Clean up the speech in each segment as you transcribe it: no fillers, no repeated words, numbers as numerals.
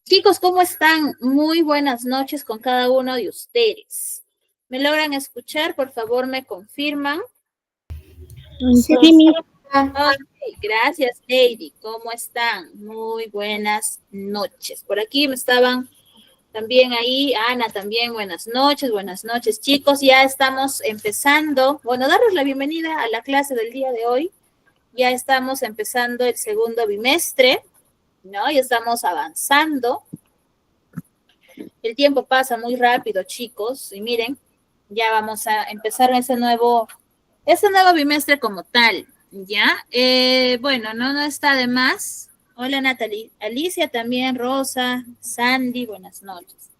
Chicos, ¿cómo están? Muy buenas noches con cada uno de ustedes. ¿Me logran escuchar? Por favor, me confirman. Sí, Ok, gracias, Lady. ¿Cómo están? Muy buenas noches. Por aquí me estaban también ahí, Ana, también buenas noches, chicos. Ya estamos empezando. Bueno, darles la bienvenida a la clase del día de hoy. Ya estamos empezando el segundo bimestre, ¿no? Ya estamos avanzando. El tiempo pasa muy rápido, chicos, y miren, ya vamos a empezar ese nuevo bimestre como tal, ¿ya? Bueno, no está de más. Hola, Natalie. Alicia también, Rosa, Sandy, buenas noches.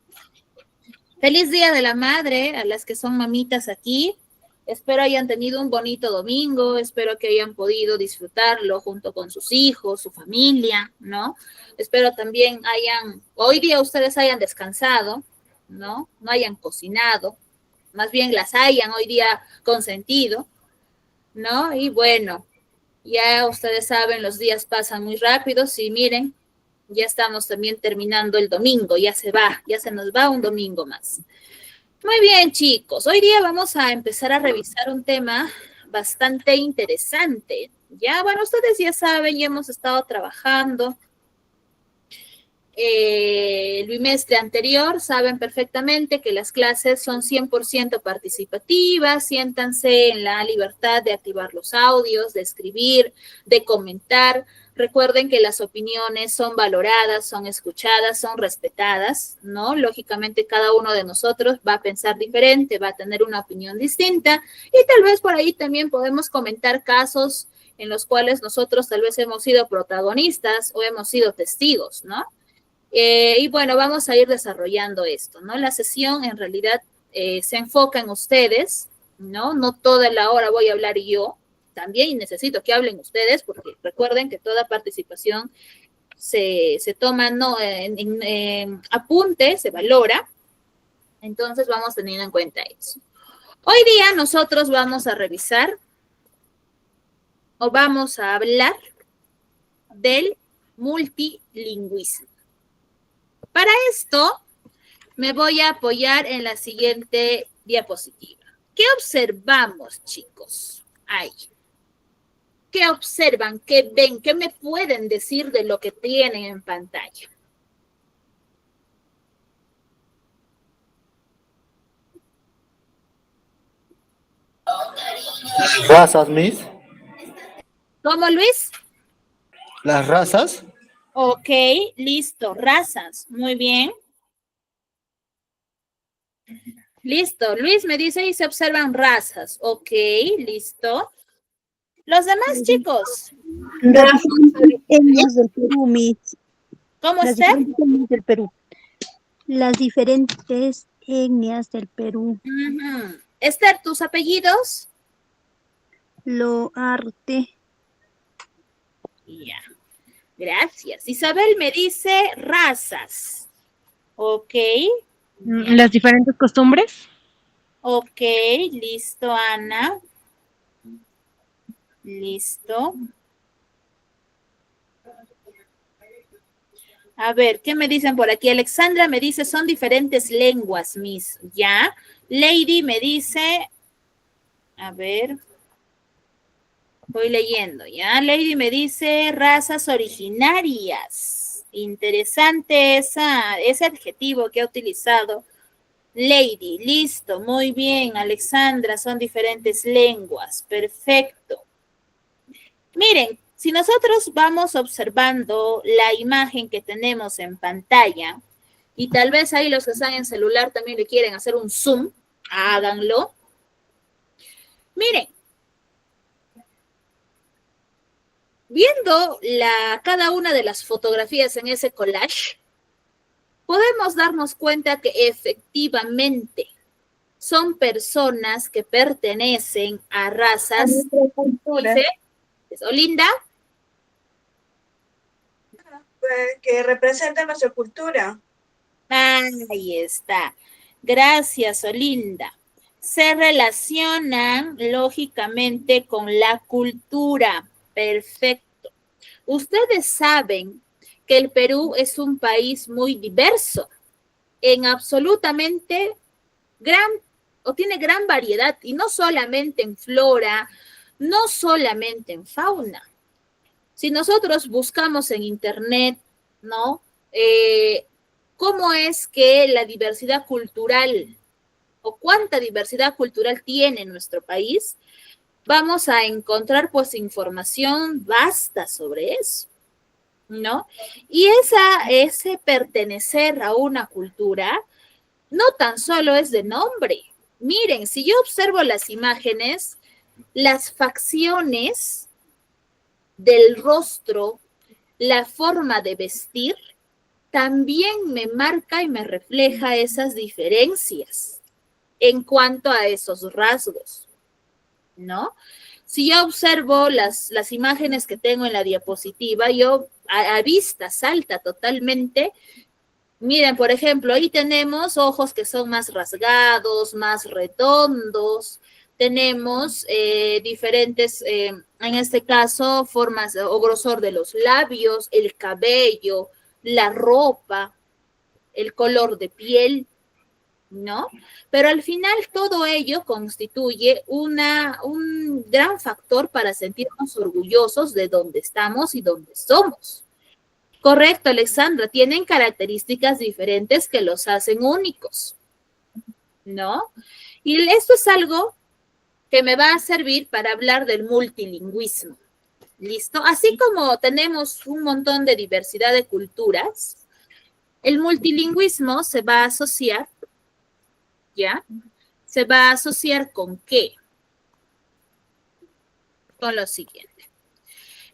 Feliz Día de la Madre a las que son mamitas aquí. Espero hayan tenido un bonito domingo, espero que hayan podido disfrutarlo junto con sus hijos, su familia, ¿no? Espero también hoy día ustedes hayan descansado, ¿no? No hayan cocinado, más bien las hayan hoy día consentido, ¿no? Y bueno, ya ustedes saben, los días pasan muy rápidos y miren, ya estamos también terminando el domingo, ya se nos va un domingo más. Muy bien, chicos. Hoy día vamos a empezar a revisar un tema bastante interesante. Ya, bueno, ustedes ya saben, ya hemos estado trabajando el bimestre anterior, saben perfectamente que las clases son 100% participativas, siéntanse en la libertad de activar los audios, de escribir, de comentar. Recuerden que las opiniones son valoradas, son escuchadas, son respetadas, ¿no? Lógicamente cada uno de nosotros va a pensar diferente, va a tener una opinión distinta y tal vez por ahí también podemos comentar casos en los cuales nosotros tal vez hemos sido protagonistas o hemos sido testigos, ¿no? Y bueno, vamos a ir desarrollando esto, ¿no? La sesión en realidad se enfoca en ustedes, ¿no? No toda la hora voy a hablar yo, también necesito que hablen ustedes, porque recuerden que toda participación se toma, ¿no? En apunte, se valora, entonces vamos teniendo en cuenta eso. Hoy día nosotros vamos a revisar o vamos a hablar del multilingüismo. Para esto, me voy a apoyar en la siguiente diapositiva. ¿Qué observamos, chicos? Ahí. ¿Qué observan? ¿Qué ven? ¿Qué me pueden decir de lo que tienen en pantalla? razas, Miss. ¿Cómo, Luis? Las razas. Ok, listo. Razas. Muy bien. Listo. Luis me dice y se observan razas. Ok, listo. Los demás, chicos. Razas etnias del Perú, Miss. ¿Cómo Las está? diferentes etnias del Perú. Las diferentes etnias del Perú. Esther, ¿tus apellidos? Loarte. Ya. Gracias. Isabel me dice razas. Ok. Ya. Las diferentes costumbres. Ok, listo, Ana. Listo. A ver, ¿qué me dicen por aquí? Alexandra me dice, son diferentes lenguas, Miss. ¿Ya? Lady me dice, a ver, voy leyendo, ¿ya? Lady me dice, razas originarias. Interesante ese adjetivo que ha utilizado Lady. Listo, muy bien, Alexandra, son diferentes lenguas. Perfecto. Miren, si nosotros vamos observando la imagen que tenemos en pantalla, y tal vez ahí los que están en celular también le quieren hacer un zoom, háganlo. Miren, viendo cada una de las fotografías en ese collage, podemos darnos cuenta que efectivamente son personas que pertenecen a razas. Dice, Olinda. Que representan nuestra cultura. Ahí está. Gracias, Olinda. Se relacionan lógicamente con la cultura. Perfecto. Ustedes saben que el Perú es un país muy diverso en absolutamente tiene gran variedad, y no solamente en flora, no solamente en fauna. Si nosotros buscamos en internet, ¿no? ¿Cómo es que la diversidad cultural o cuánta diversidad cultural tiene nuestro país? Vamos a encontrar pues información vasta sobre eso, ¿no? Y ese pertenecer a una cultura no tan solo es de nombre. Miren, si yo observo las imágenes, las facciones del rostro, la forma de vestir, también me marca y me refleja esas diferencias en cuanto a esos rasgos, ¿no? Si yo observo las imágenes que tengo en la diapositiva, yo a vista salta totalmente. Miren, por ejemplo, ahí tenemos ojos que son más rasgados, más redondos. Tenemos diferentes, en este caso, formas o grosor de los labios, el cabello, la ropa, el color de piel, ¿no? Pero al final todo ello constituye un gran factor para sentirnos orgullosos de dónde estamos y dónde somos. Correcto, Alexandra, tienen características diferentes que los hacen únicos, ¿no? Y esto es algo que me va a servir para hablar del multilingüismo, ¿listo? Así como tenemos un montón de diversidad de culturas, el multilingüismo se va a asociar, ¿ya? Se va a asociar ¿con qué? Con lo siguiente.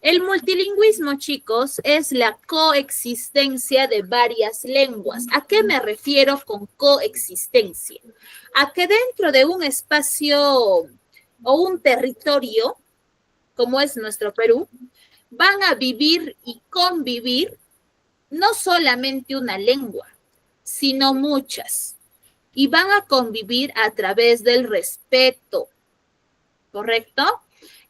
El multilingüismo, chicos, es la coexistencia de varias lenguas. ¿A qué me refiero con coexistencia? A que dentro de un espacio o un territorio, como es nuestro Perú, van a vivir y convivir no solamente una lengua, sino muchas. Y van a convivir a través del respeto, ¿correcto?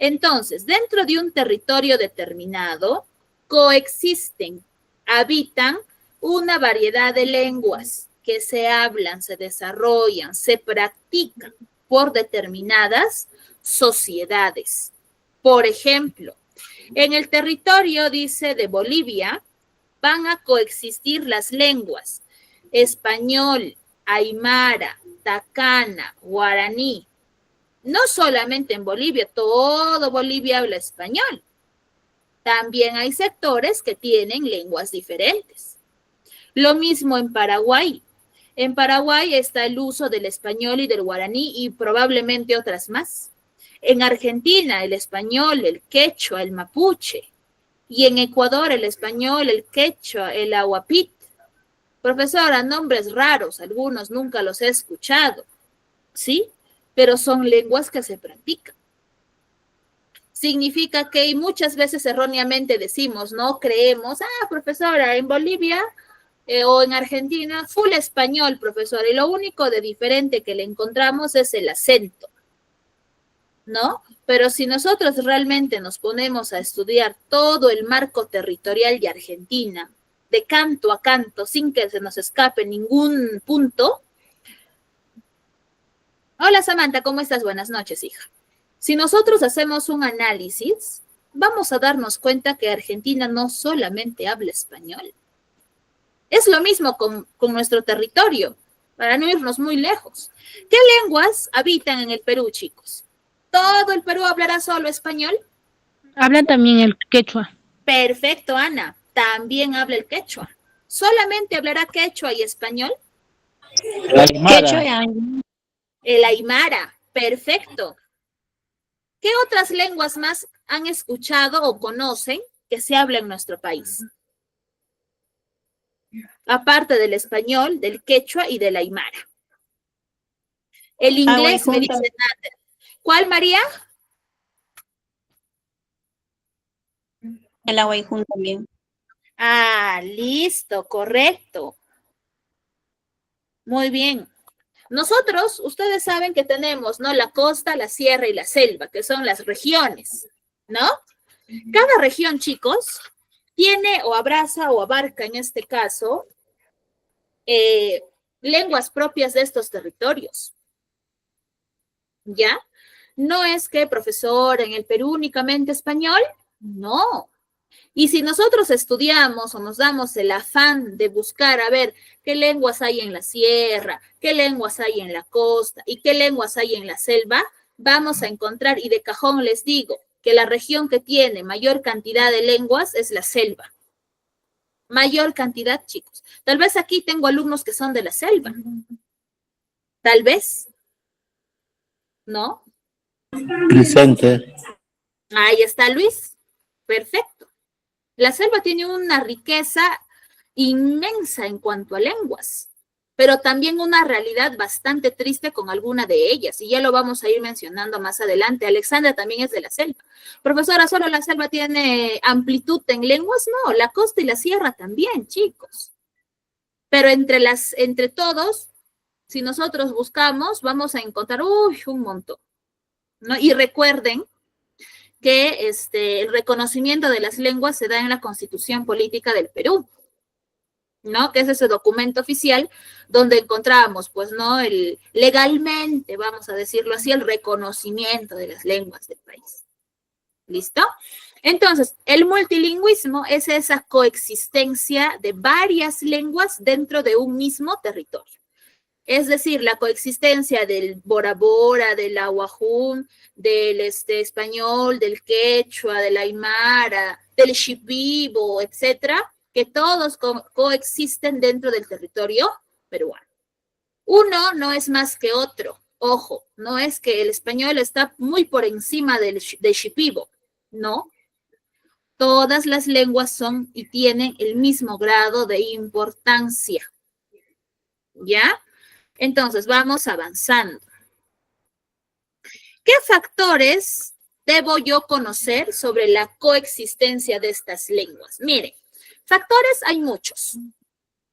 Entonces, dentro de un territorio determinado, coexisten, habitan una variedad de lenguas que se hablan, se desarrollan, se practican por determinadas sociedades. Por ejemplo, en el territorio, dice, de Bolivia, van a coexistir las lenguas español, aymara, tacana, guaraní. No solamente en Bolivia, todo Bolivia habla español. También hay sectores que tienen lenguas diferentes. Lo mismo en Paraguay. En Paraguay está el uso del español y del guaraní y probablemente otras más. En Argentina, el español, el quechua, el mapuche. Y en Ecuador, el español, el quechua, el ahuapit. Profesora, nombres raros, algunos nunca los he escuchado, ¿sí? Pero son lenguas que se practican. Significa que muchas veces erróneamente decimos, ¿no? Creemos, profesora, en Bolivia o en Argentina, full español, profesora, y lo único de diferente que le encontramos es el acento, ¿no? Pero si nosotros realmente nos ponemos a estudiar todo el marco territorial de Argentina, de canto a canto, sin que se nos escape ningún punto. Hola Samantha, ¿cómo estás? Buenas noches, hija. Si nosotros hacemos un análisis, vamos a darnos cuenta que Argentina no solamente habla español. Es lo mismo con nuestro territorio, para no irnos muy lejos. ¿Qué lenguas habitan en el Perú, chicos? ¿Todo el Perú hablará solo español? Hablan también el quechua. Perfecto, Ana. También habla el quechua. ¿Solamente hablará quechua y español? La aymara. Quechua y El aymara. Perfecto. ¿Qué otras lenguas más han escuchado o conocen que se habla en nuestro país? Aparte del español, del quechua y del aymara. El inglés me dice nada. ¿Cuál, María? El aguayjún también. Listo, correcto. Muy bien. Nosotros, ustedes saben que tenemos, ¿no? La costa, la sierra y la selva, que son las regiones, ¿no? Cada región, chicos, tiene o abraza o abarca en este caso lenguas propias de estos territorios. ¿Ya? No es que, profesor, en el Perú únicamente español, no. Y si nosotros estudiamos o nos damos el afán de buscar a ver qué lenguas hay en la sierra, qué lenguas hay en la costa y qué lenguas hay en la selva, vamos a encontrar, y de cajón les digo, que la región que tiene mayor cantidad de lenguas es la selva. Mayor cantidad, chicos. Tal vez aquí tengo alumnos que son de la selva. Tal vez. ¿No? Presente. Ahí está Luis. Perfecto. La selva tiene una riqueza inmensa en cuanto a lenguas, pero también una realidad bastante triste con alguna de ellas, y ya lo vamos a ir mencionando más adelante. Alexandra también es de la selva. Profesora, ¿solo la selva tiene amplitud en lenguas? No, la costa y la sierra también, chicos. Pero entre todos, si nosotros buscamos, vamos a encontrar un montón, ¿no? Y recuerden que el reconocimiento de las lenguas se da en la Constitución Política del Perú, ¿no? Que es ese documento oficial donde encontramos, pues, ¿no? Legalmente, vamos a decirlo así, el reconocimiento de las lenguas del país. ¿Listo? Entonces, el multilingüismo es esa coexistencia de varias lenguas dentro de un mismo territorio. Es decir, la coexistencia del Bora Bora, del Ahuajún, del español, del quechua, del aymara, del shipibo, etcétera, que todos coexisten dentro del territorio peruano. Uno no es más que otro. Ojo, no es que el español está muy por encima del shipibo, no. Todas las lenguas son y tienen el mismo grado de importancia. ¿Ya? Entonces, vamos avanzando. ¿Qué factores debo yo conocer sobre la coexistencia de estas lenguas? Miren, factores hay muchos,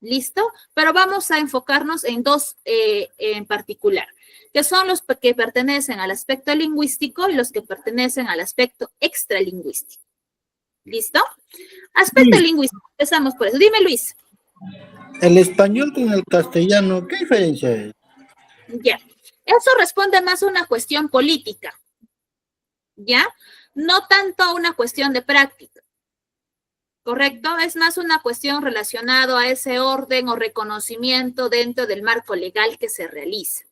¿listo? Pero vamos a enfocarnos en dos en particular, que son los que pertenecen al aspecto lingüístico y los que pertenecen al aspecto extralingüístico. ¿Listo? Aspecto lingüístico, empezamos por eso. Dime, Luis. El español con el castellano, ¿qué diferencia es? Ya, eso responde más a una cuestión política, ¿ya? No tanto a una cuestión de práctica, ¿correcto? Es más una cuestión relacionada a ese orden o reconocimiento dentro del marco legal que se realiza,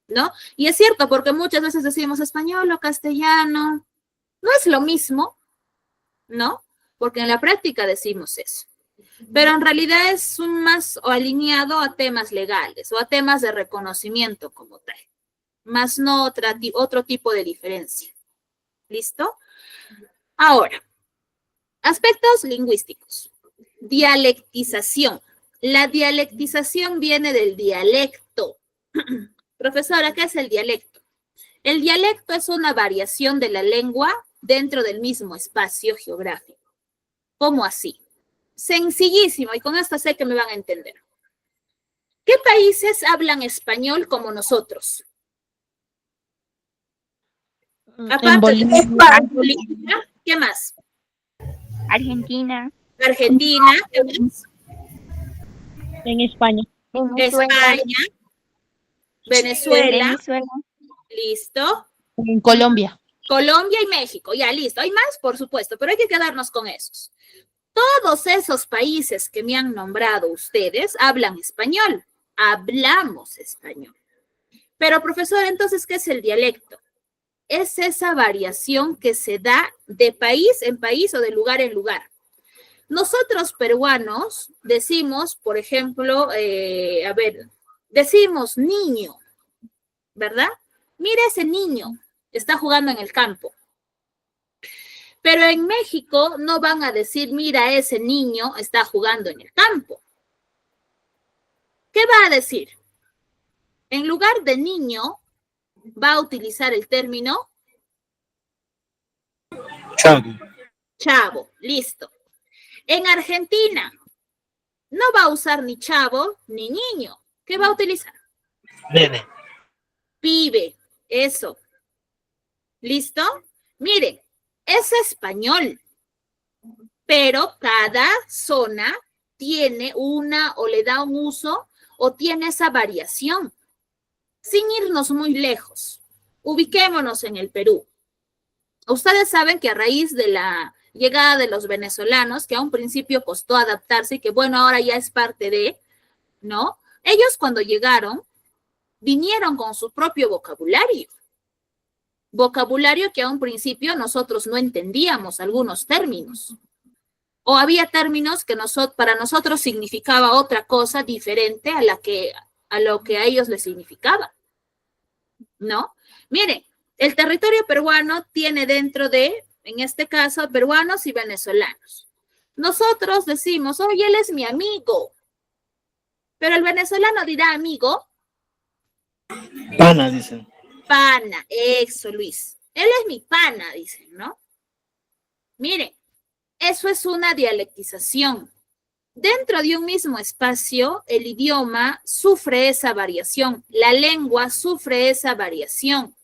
¿no? Y es cierto, porque muchas veces decimos español o castellano, no es lo mismo, ¿no? Porque en la práctica decimos eso. Pero en realidad es más alineado a temas legales o a temas de reconocimiento como tal, más no otro tipo de diferencia. ¿Listo? Ahora, aspectos lingüísticos. Dialectización. La dialectización viene del dialecto. Profesora, ¿qué es el dialecto? El dialecto es una variación de la lengua dentro del mismo espacio geográfico. ¿Cómo así? Sencillísimo, y con esto sé que me van a entender. ¿Qué países hablan español como nosotros? En Bolivia, Bolivia, ¿qué más? Argentina, Argentina, ¿qué más? en España. España, Venezuela, Venezuela, listo. En Colombia. Colombia y México, ya listo. Hay más, por supuesto, pero hay que quedarnos con esos. Todos esos países que me han nombrado ustedes hablan español, hablamos español. Pero, profesor, entonces, ¿qué es el dialecto? Es esa variación que se da de país en país o de lugar en lugar. Nosotros peruanos decimos, por ejemplo, decimos niño, ¿verdad? Mira ese niño, está jugando en el campo. Pero en México no van a decir, mira, ese niño está jugando en el campo. ¿Qué va a decir? En lugar de niño, va a utilizar el término Chavo. chavo, listo. En Argentina, no va a usar ni chavo ni niño. ¿Qué va a utilizar? Nene. Pibe, eso. ¿Listo? Miren, es español. pero cada zona tiene una o le da un uso o tiene esa variación. Sin irnos muy lejos, ubiquémonos en el Perú. Ustedes saben que a raíz de la llegada de los venezolanos, que a un principio costó adaptarse y que bueno, ahora ya es parte de, ¿no? Ellos cuando llegaron, vinieron con su propio vocabulario. Vocabulario que a un principio nosotros no entendíamos algunos términos. O había términos que para nosotros significaba otra cosa diferente a lo que a ellos les significaba. ¿No? Miren, el territorio peruano tiene dentro de, en este caso, peruanos y venezolanos. Nosotros decimos, oye, él es mi amigo. Pero el venezolano dirá amigo. Pana, dicen. Pana, eso, Luis. Él es mi pana, dicen, ¿no? Miren, eso es una dialectización. Dentro de un mismo espacio, el idioma sufre esa variación, la lengua sufre esa variación.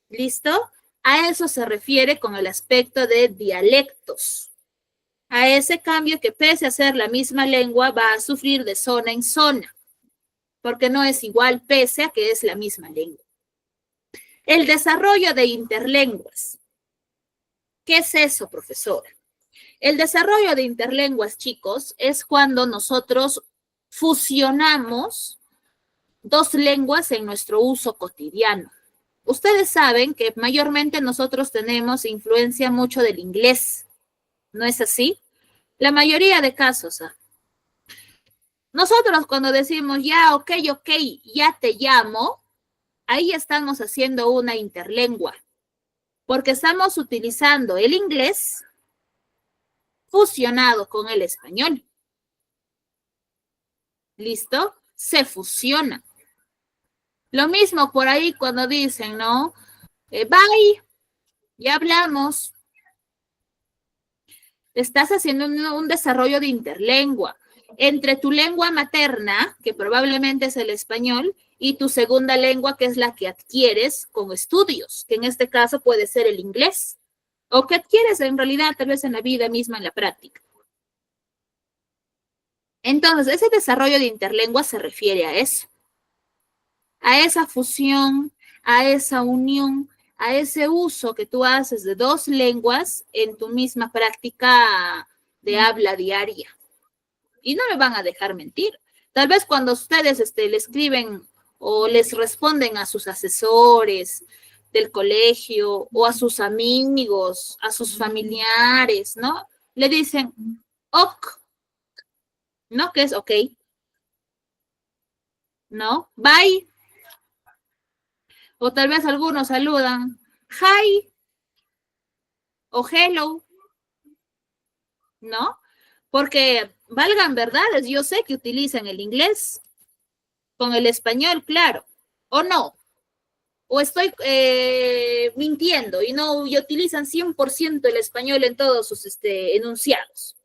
¿Listo? A eso se refiere con el aspecto de dialectos. A ese cambio que pese a ser la misma lengua va a sufrir de zona en zona, porque no es igual pese a que es la misma lengua. El desarrollo de interlenguas. ¿Qué es eso, profesora? El desarrollo de interlenguas, chicos, es cuando nosotros fusionamos dos lenguas en nuestro uso cotidiano. Ustedes saben que mayormente nosotros tenemos influencia mucho del inglés, ¿no es así? La mayoría de casos. Nosotros cuando decimos ya, ok, ya te llamo, ahí estamos haciendo una interlengua, porque estamos utilizando el inglés fusionado con el español. ¿Listo? Se fusiona. Lo mismo por ahí cuando dicen, ¿no? Bye, ya hablamos. Estás haciendo un desarrollo de interlengua entre tu lengua materna, que probablemente es el español, y tu segunda lengua, que es la que adquieres con estudios, que en este caso puede ser el inglés, o que adquieres en realidad tal vez en la vida misma, en la práctica. Entonces, ese desarrollo de interlengua se refiere a eso, a esa fusión, a esa unión, a ese uso que tú haces de dos lenguas en tu misma práctica de habla diaria. Y no me van a dejar mentir. Tal vez cuando ustedes le escriben o les responden a sus asesores del colegio o a sus amigos, a sus familiares, ¿no? Le dicen, ok, ¿no? ¿Qué es ok? ¿No? Bye. O tal vez algunos saludan, hi, o hello, ¿no? Porque valgan verdades, yo sé que utilizan el inglés con el español, claro, o no. O estoy mintiendo y utilizan 100% el español en todos sus enunciados.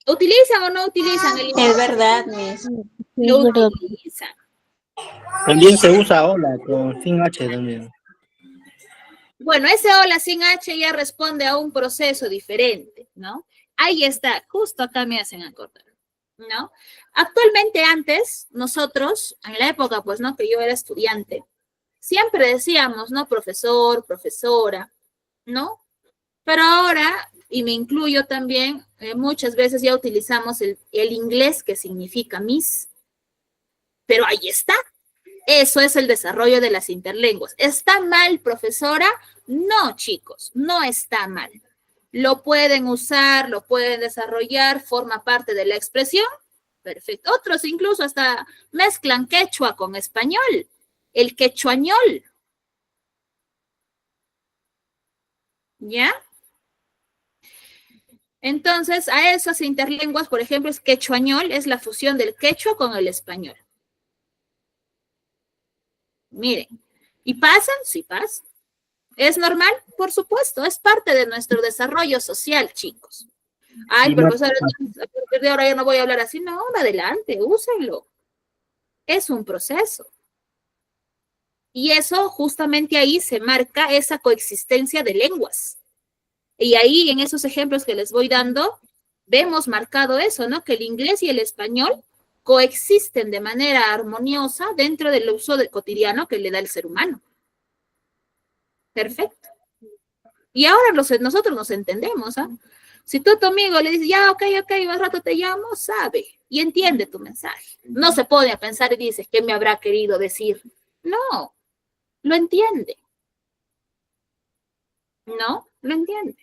¿Utilizan o no utilizan el inglés? Es verdad, Miss. Lo utilizan. También se usa hola sin H también. Bueno, ese hola sin H ya responde a un proceso diferente, ¿no? Ahí está, justo acá me hacen acordar, ¿no? Actualmente antes, nosotros, en la época, pues, ¿no? Que yo era estudiante, siempre decíamos, ¿no? Profesor, profesora, ¿no? Pero ahora, y me incluyo también, muchas veces ya utilizamos el inglés que significa Miss, pero ahí está. Eso es el desarrollo de las interlenguas. ¿Está mal, profesora? No, chicos, no está mal. Lo pueden usar, lo pueden desarrollar, forma parte de la expresión. Perfecto. Otros incluso hasta mezclan quechua con español. El quechuañol. ¿Ya? Entonces, a esas interlenguas, por ejemplo, es quechuañol, es la fusión del quechua con el español. Miren, ¿y pasan? Sí pasan. ¿Es normal? Por supuesto, es parte de nuestro desarrollo social, chicos. Ay, profesor, a partir de ahora yo no voy a hablar así. No, adelante, úsenlo. Es un proceso. Y eso, justamente ahí se marca esa coexistencia de lenguas. Y ahí, en esos ejemplos que les voy dando, vemos marcado eso, ¿no? Que el inglés y el español coexisten de manera armoniosa dentro del uso cotidiano que le da el ser humano. Perfecto. Y ahora nosotros nos entendemos, ¿ah? Si tú a tu amigo le dices, ya, ok, al rato te llamo, sabe y entiende tu mensaje. No se pone a pensar y dice, ¿qué me habrá querido decir? No, lo entiende. No, lo entiende.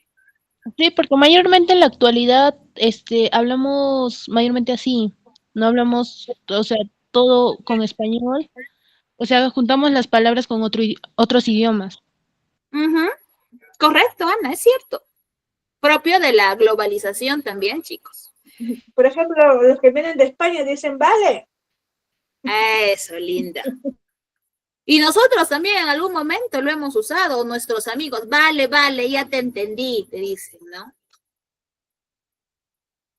Sí, porque mayormente en la actualidad, hablamos mayormente así, no hablamos, o sea, todo con español, o sea, juntamos las palabras con otros idiomas. Ujú. Correcto, Ana, es cierto. Propio de la globalización también, chicos. Por ejemplo, los que vienen de España dicen, vale. Eso, linda. Y nosotros también en algún momento lo hemos usado, nuestros amigos, vale, ya te entendí, te dicen, ¿no?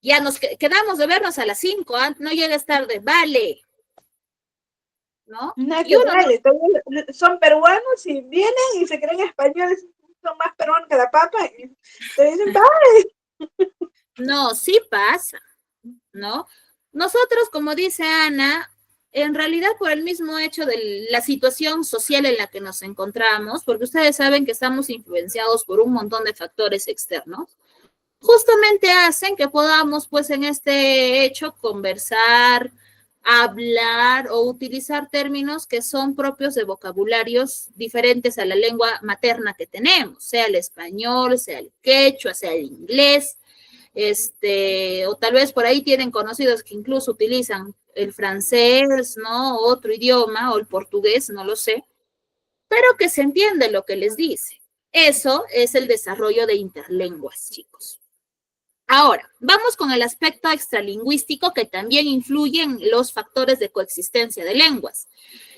Ya nos quedamos de vernos a las 5, no llegues tarde, vale. ¿No? No, Y que uno vale, todos son peruanos y vienen y se creen españoles, son más peruanos que la papa y te dicen, vale. no, sí pasa, ¿no? Nosotros, como dice Ana, en realidad por el mismo hecho de la situación social en la que nos encontramos, porque ustedes saben que estamos influenciados por un montón de factores externos, justamente hacen que podamos, pues, en este hecho, conversar, hablar o utilizar términos que son propios de vocabularios diferentes a la lengua materna que tenemos, sea el español, sea el quechua, sea el inglés, o tal vez por ahí tienen conocidos que incluso utilizan el francés, ¿no? Otro idioma, o el portugués, no lo sé, pero que se entiende lo que les dice. Eso es el desarrollo de interlenguas, chicos. Ahora, vamos con el aspecto extralingüístico que también influye en los factores de coexistencia de lenguas.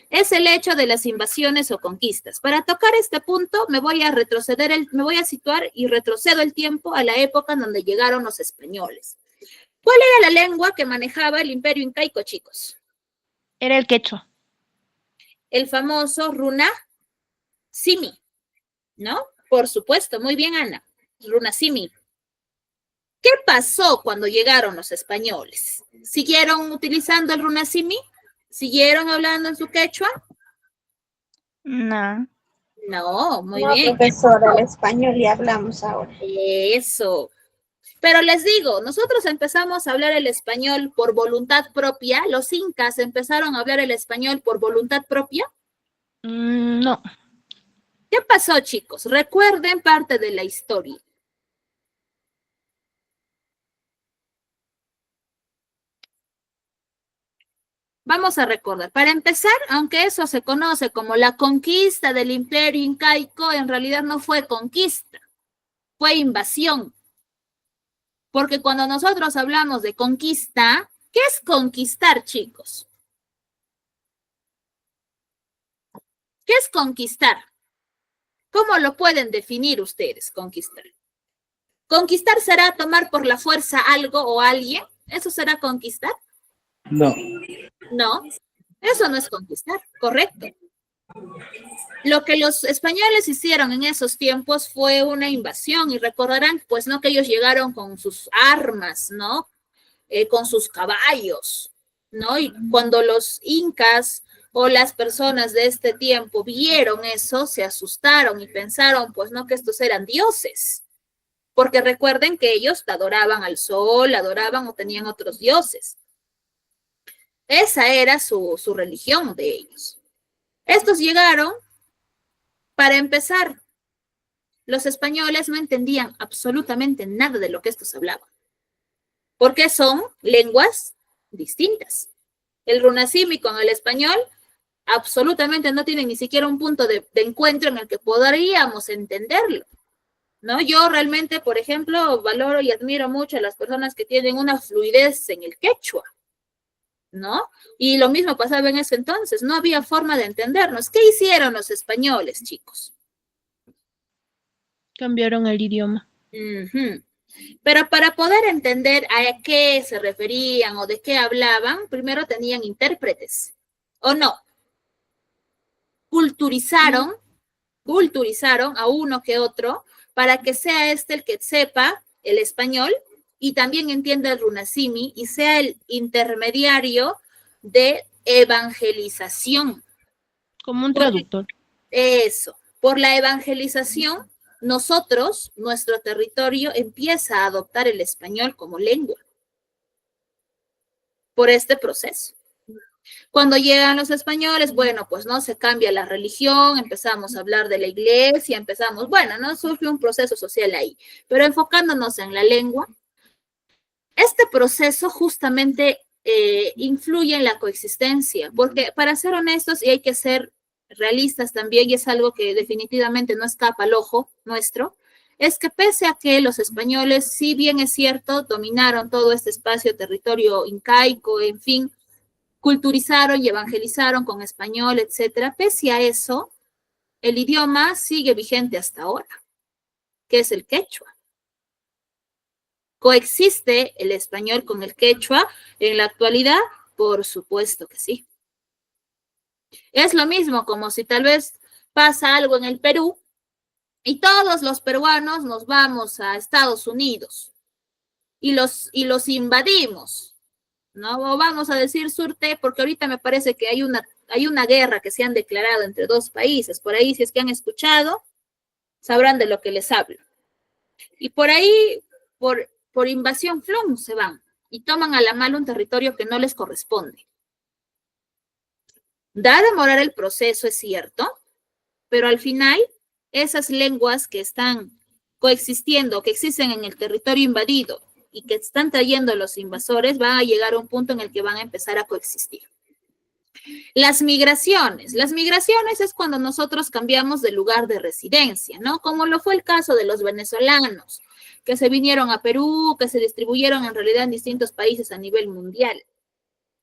Es el hecho de las invasiones o conquistas. Para tocar este punto, me voy a situar y retrocedo el tiempo a la época en donde llegaron los españoles. ¿Cuál era la lengua que manejaba el imperio incaico, chicos? Era el quechua. El famoso Runa Simi, ¿no? Por supuesto, muy bien, Ana. Runa Simi. ¿Qué pasó cuando llegaron los españoles? ¿Siguieron utilizando el runasimi? ¿Siguieron hablando en su quechua? No. No, muy No, bien. profesora, el español y hablamos ahora. Eso. Pero les digo, nosotros empezamos a hablar el español por voluntad propia. ¿Los incas empezaron a hablar el español por voluntad propia? No. ¿Qué pasó, chicos? Recuerden parte de la historia. Vamos a recordar. Para empezar, aunque eso se conoce como la conquista del imperio incaico, en realidad no fue conquista, fue invasión. Porque cuando nosotros hablamos de conquista, ¿qué es conquistar, chicos? ¿Qué es conquistar? ¿Cómo lo pueden definir ustedes, conquistar? ¿Conquistar será tomar por la fuerza algo o alguien? ¿Eso será conquistar? No. No, eso no es conquistar, correcto. Lo que los españoles hicieron en esos tiempos fue una invasión y recordarán, pues, ¿no? Que ellos llegaron con sus armas, ¿no? Con sus caballos, ¿no? Y cuando los incas o las personas de este tiempo vieron eso, se asustaron y pensaron, pues, ¿no? Que estos eran dioses. Porque recuerden que ellos adoraban al sol, adoraban o tenían otros dioses. Esa era su religión de ellos. Estos llegaron, para empezar, los españoles no entendían absolutamente nada de lo que estos hablaban, porque son lenguas distintas. El runasimi con el español absolutamente no tienen ni siquiera un punto de encuentro en el que podríamos entenderlo, ¿no? Yo realmente, por ejemplo, valoro y admiro mucho a las personas que tienen una fluidez en el quechua, ¿no? Y lo mismo pasaba en ese entonces, no había forma de entendernos. ¿Qué hicieron los españoles, chicos? Cambiaron el idioma. Pero para poder entender a qué se referían o de qué hablaban, primero tenían intérpretes, ¿o no? Culturizaron a uno que otro para que sea este el que sepa el español y también entienda el runasimi y sea el intermediario de evangelización. Como un traductor. Eso, por la evangelización, nosotros, nuestro territorio, empieza a adoptar el español como lengua por este proceso. Cuando llegan los españoles, bueno, pues no se cambia la religión, empezamos a hablar de la iglesia, empezamos, bueno, no surge un proceso social ahí, pero enfocándonos en la lengua, este proceso justamente influye en la coexistencia, porque para ser honestos, y hay que ser realistas también, y es algo que definitivamente no escapa al ojo nuestro, es que pese a que los españoles, si bien es cierto, dominaron todo este espacio, territorio incaico, en fin, culturizaron y evangelizaron con español, etcétera, pese a eso, el idioma sigue vigente hasta ahora, que es el quechua. ¿Coexiste el español con el quechua en la actualidad? Por supuesto que sí. Es lo mismo como si tal vez pasa algo en el Perú y todos los peruanos nos vamos a Estados Unidos y los invadimos, ¿no? O vamos a decir surte, porque ahorita me parece que hay una guerra que se han declarado entre dos países. Por ahí, si es que han escuchado, sabrán de lo que les hablo. Y por ahí, por invasión flum se van y toman a la mala un territorio que no les corresponde. Da a demorar el proceso, es cierto, pero al final esas lenguas que están coexistiendo, que existen en el territorio invadido y que están trayendo los invasores, van a llegar a un punto en el que van a empezar a coexistir. Las migraciones es cuando nosotros cambiamos de lugar de residencia, ¿no? Como lo fue el caso de los venezolanos, que se vinieron a Perú, que se distribuyeron en realidad en distintos países a nivel mundial,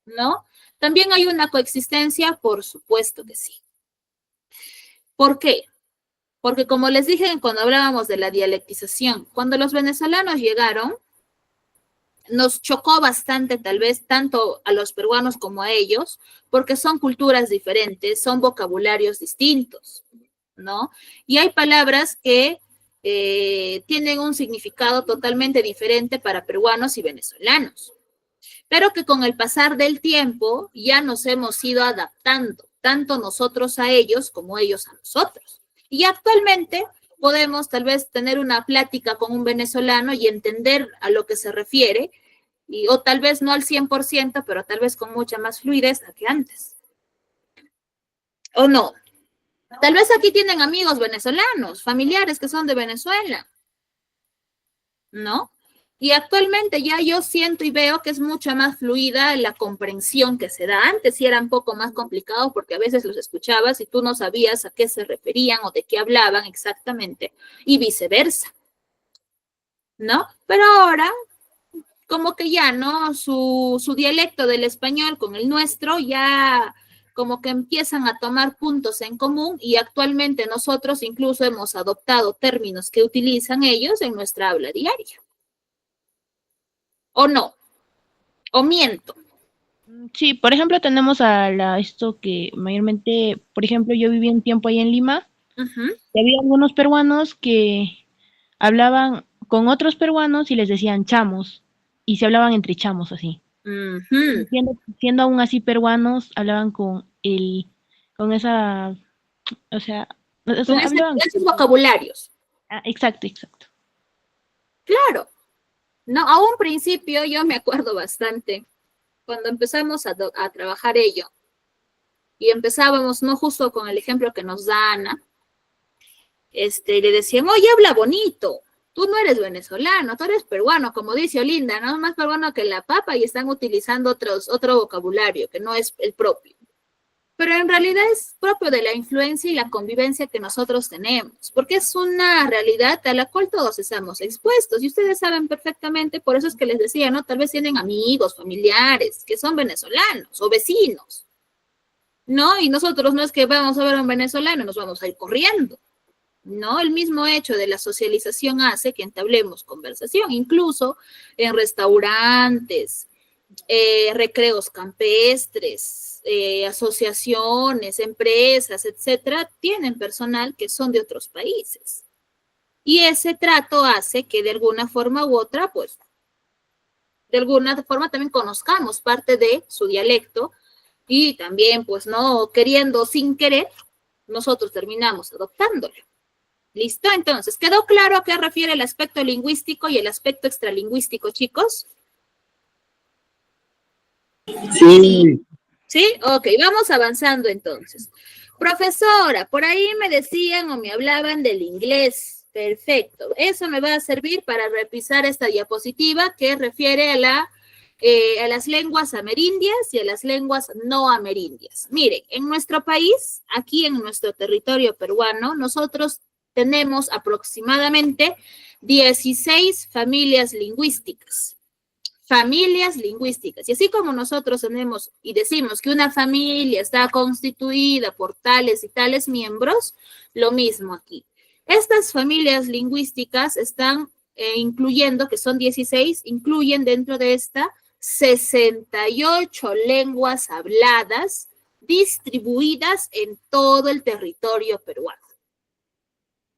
¿no? También hay una coexistencia, por supuesto que sí. ¿Por qué? Porque como les dije cuando hablábamos de la dialectización, cuando los venezolanos llegaron, nos chocó bastante, tal vez, tanto a los peruanos como a ellos, porque son culturas diferentes, son vocabularios distintos, ¿no? Y hay palabras que tienen un significado totalmente diferente para peruanos y venezolanos, pero que con el pasar del tiempo ya nos hemos ido adaptando, tanto nosotros a ellos como ellos a nosotros. Y actualmente podemos tal vez tener una plática con un venezolano y entender a lo que se refiere, o tal vez no al 100%, pero tal vez con mucha más fluidez que antes. ¿O no? Tal vez aquí tienen amigos venezolanos, familiares que son de Venezuela, ¿no? Y actualmente ya yo siento y veo que es mucha más fluida la comprensión que se da. Antes sí era un poco más complicado porque a veces los escuchabas y tú no sabías a qué se referían o de qué hablaban exactamente y viceversa, ¿no? Pero ahora, como que ya, ¿no? Su dialecto del español con el nuestro ya como que empiezan a tomar puntos en común y actualmente nosotros incluso hemos adoptado términos que utilizan ellos en nuestra habla diaria. ¿O no? ¿O miento? Sí, por ejemplo, tenemos esto que mayormente, por ejemplo, yo viví un tiempo ahí en Lima, y había algunos peruanos que hablaban con otros peruanos y les decían chamos, y se hablaban entre chamos así. Siendo aún así peruanos, hablaban con esa, o sea, Con esos vocabularios. Exacto. Claro. No, a un principio yo me acuerdo bastante cuando empezamos a trabajar ello y empezábamos, no justo con el ejemplo que nos da Ana, le decían, oye, habla bonito, tú no eres venezolano, tú eres peruano, como dice Olinda, no más peruano que la papa y están utilizando otro vocabulario que no es el propio. Pero en realidad es propio de la influencia y la convivencia que nosotros tenemos, porque es una realidad a la cual todos estamos expuestos, y ustedes saben perfectamente, por eso es que les decía, ¿no? Tal vez tienen amigos, familiares, que son venezolanos o vecinos, ¿no? Y nosotros no es que vamos a ver a un venezolano y nos vamos a ir corriendo, ¿no? El mismo hecho de la socialización hace que entablemos conversación, incluso en restaurantes, recreos campestres, asociaciones, empresas, etcétera, tienen personal que son de otros países. Y ese trato hace que de alguna forma u otra, pues, de alguna forma también conozcamos parte de su dialecto y también, pues, no queriendo sin querer, nosotros terminamos adoptándolo. ¿Listo? Entonces, ¿quedó claro a qué refiere el aspecto lingüístico y el aspecto extralingüístico, chicos? Sí. ¿Sí? Ok, vamos avanzando entonces. Profesora, por ahí me decían o me hablaban del inglés. Perfecto. Eso me va a servir para revisar esta diapositiva que refiere a las lenguas amerindias y a las lenguas no amerindias. Miren, en nuestro país, aquí en nuestro territorio peruano, nosotros tenemos aproximadamente 16 familias lingüísticas. Familias lingüísticas. Y así como nosotros tenemos y decimos que una familia está constituida por tales y tales miembros, lo mismo aquí. Estas familias lingüísticas están incluyendo, que son 16, incluyen dentro de esta 68 lenguas habladas distribuidas en todo el territorio peruano.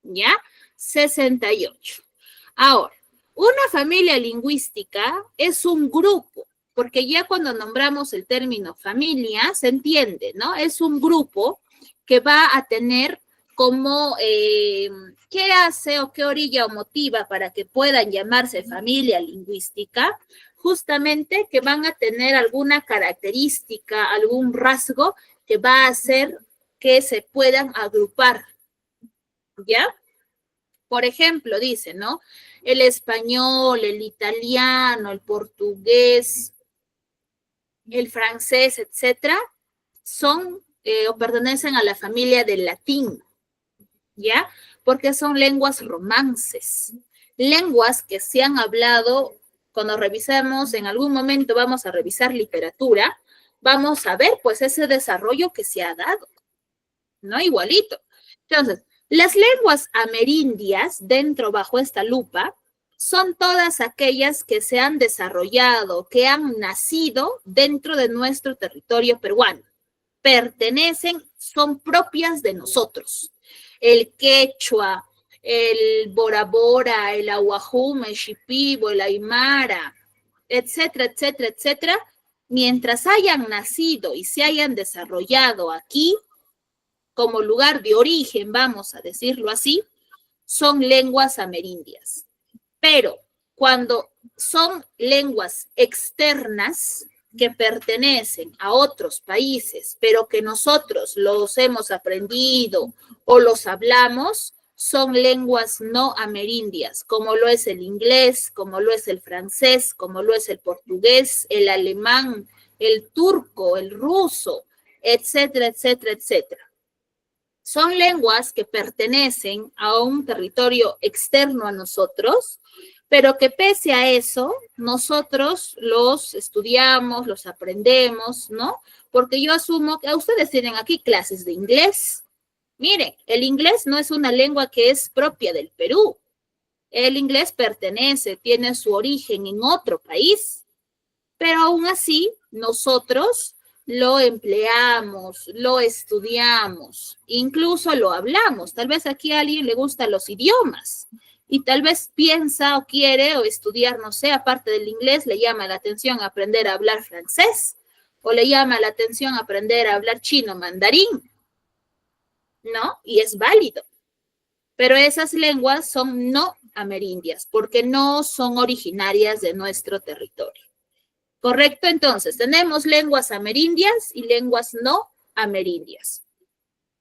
¿Ya? 68. Ahora, una familia lingüística es un grupo, porque ya cuando nombramos el término familia, se entiende, ¿no? Es un grupo que va a tener como, ¿qué hace o qué orilla o motiva para que puedan llamarse familia lingüística? Justamente que van a tener alguna característica, algún rasgo que va a hacer que se puedan agrupar, ¿ya? Por ejemplo, dice, ¿no? El español, el italiano, el portugués, el francés, etcétera, son o pertenecen a la familia del latín, ¿ya? Porque son lenguas romances, lenguas que se han hablado, cuando revisemos, en algún momento vamos a revisar literatura, vamos a ver, pues, ese desarrollo que se ha dado, ¿no? Igualito. Entonces, las lenguas amerindias, dentro bajo esta lupa, son todas aquellas que se han desarrollado, que han nacido dentro de nuestro territorio peruano. Pertenecen, son propias de nosotros. El quechua, el bora bora, el ahuajum, el shipibo, el aymara, etcétera, etcétera, etcétera, mientras hayan nacido y se hayan desarrollado aquí, como lugar de origen, vamos a decirlo así, son lenguas amerindias. Pero cuando son lenguas externas que pertenecen a otros países, pero que nosotros los hemos aprendido o los hablamos, son lenguas no amerindias, como lo es el inglés, como lo es el francés, como lo es el portugués, el alemán, el turco, el ruso, etcétera, etcétera, etcétera. Son lenguas que pertenecen a un territorio externo a nosotros, pero que pese a eso, nosotros los estudiamos, los aprendemos, ¿no? Porque yo asumo que ustedes tienen aquí clases de inglés. Miren, el inglés no es una lengua que es propia del Perú. El inglés pertenece, tiene su origen en otro país, pero aún así nosotros lo empleamos, lo estudiamos, incluso lo hablamos. Tal vez aquí a alguien le gustan los idiomas y tal vez piensa o quiere o estudiar, no sé, aparte del inglés, le llama la atención aprender a hablar francés o le llama la atención aprender a hablar chino, mandarín, ¿no? Y es válido. Pero esas lenguas son no amerindias porque no son originarias de nuestro territorio. ¿Correcto? Entonces, tenemos lenguas amerindias y lenguas no amerindias.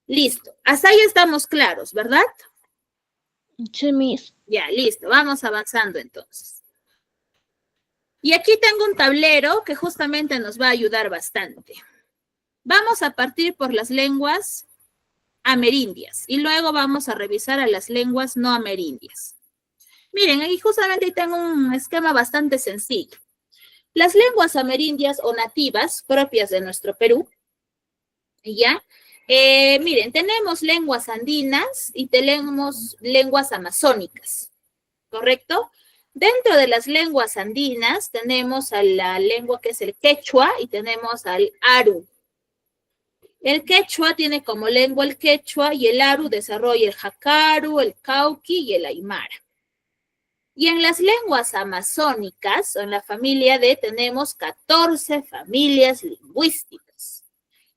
Listo. Hasta ahí estamos claros, ¿verdad? Sí, Miss. Ya, listo. Vamos avanzando entonces. Y aquí tengo un tablero que justamente nos va a ayudar bastante. Vamos a partir por las lenguas amerindias y luego vamos a revisar a las lenguas no amerindias. Miren, aquí justamente tengo un esquema bastante sencillo. Las lenguas amerindias o nativas propias de nuestro Perú, ¿ya? Miren, tenemos lenguas andinas y tenemos lenguas amazónicas, ¿correcto? Dentro de las lenguas andinas tenemos a la lengua que es el quechua y tenemos al aru. El quechua tiene como lengua el quechua y el aru desarrolla el jacaru, el cauqui y el aymara. Y en las lenguas amazónicas, en la familia D, tenemos 14 familias lingüísticas.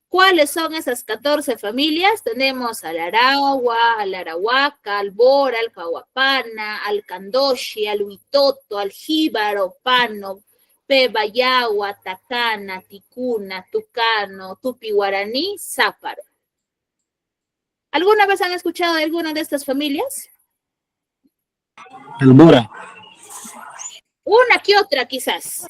¿Cuáles son esas 14 familias? Tenemos al aragua, al arahuaca, al bora, al cahuapana, al candoshi, al huitoto, al jíbaro, pano, peba, yagua, tacana, ticuna, tucano, tupi guaraní, záparo. ¿Alguna vez han escuchado de alguna de estas familias? El Bora. Una que otra quizás,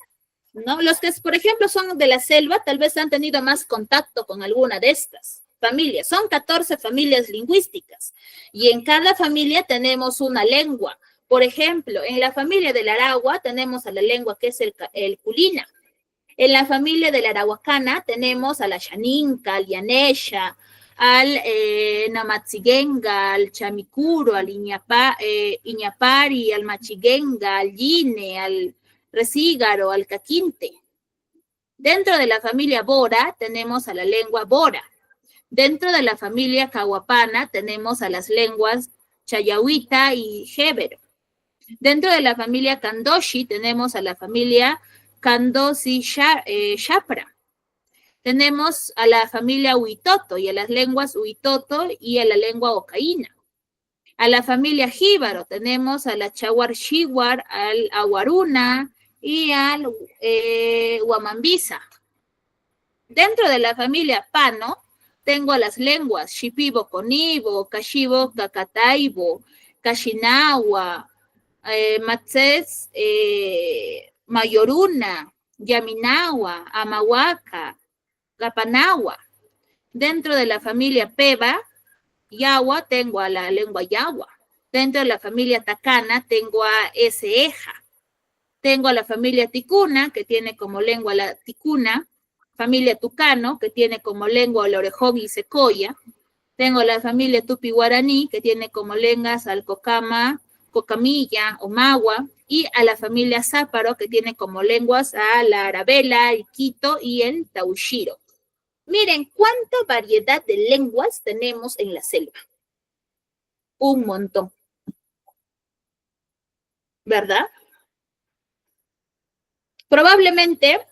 ¿no? Los que, por ejemplo, son de la selva, tal vez han tenido más contacto con alguna de estas familias. Son 14 familias lingüísticas y en cada familia tenemos una lengua. Por ejemplo, en la familia del aragua tenemos a la lengua que es el culina. En la familia del arahuacana tenemos a la xaninca, al yanesha, al namatziguenga, al chamicuro, al iñapari, al machiguenga, al yine, al resígaro, al caquinte. Dentro de la familia bora tenemos a la lengua bora. Dentro de la familia cahuapana tenemos a las lenguas chayahuita y jébero. Dentro de la familia kandoshi tenemos a la familia kandosi shapra. Tenemos a la familia huitoto y a las lenguas huitoto y a la lengua ocaína. A la familia jíbaro tenemos a la chawar shiwar, al aguaruna y al huamambisa. Dentro de la familia pano tengo a las lenguas shipibo conibo, kashibo cacataibo, kashinawa, matzes mayoruna, yaminawa, amahuaca, Gapanagua. Dentro de la familia Peba, Yagua, tengo a la lengua Yagua. Dentro de la familia Tacana, tengo a Eseja. Tengo a la familia Ticuna, que tiene como lengua la Ticuna. Familia Tucano, que tiene como lengua el orejón y secoya. Tengo la familia Tupi Guaraní, que tiene como lenguas al Cocama, Cocamilla, Omagua. Y a la familia Záparo, que tiene como lenguas a la Arabela, el Quito y el Taushiro. Miren cuánta variedad de lenguas tenemos en la selva. Un montón. ¿Verdad? Probablemente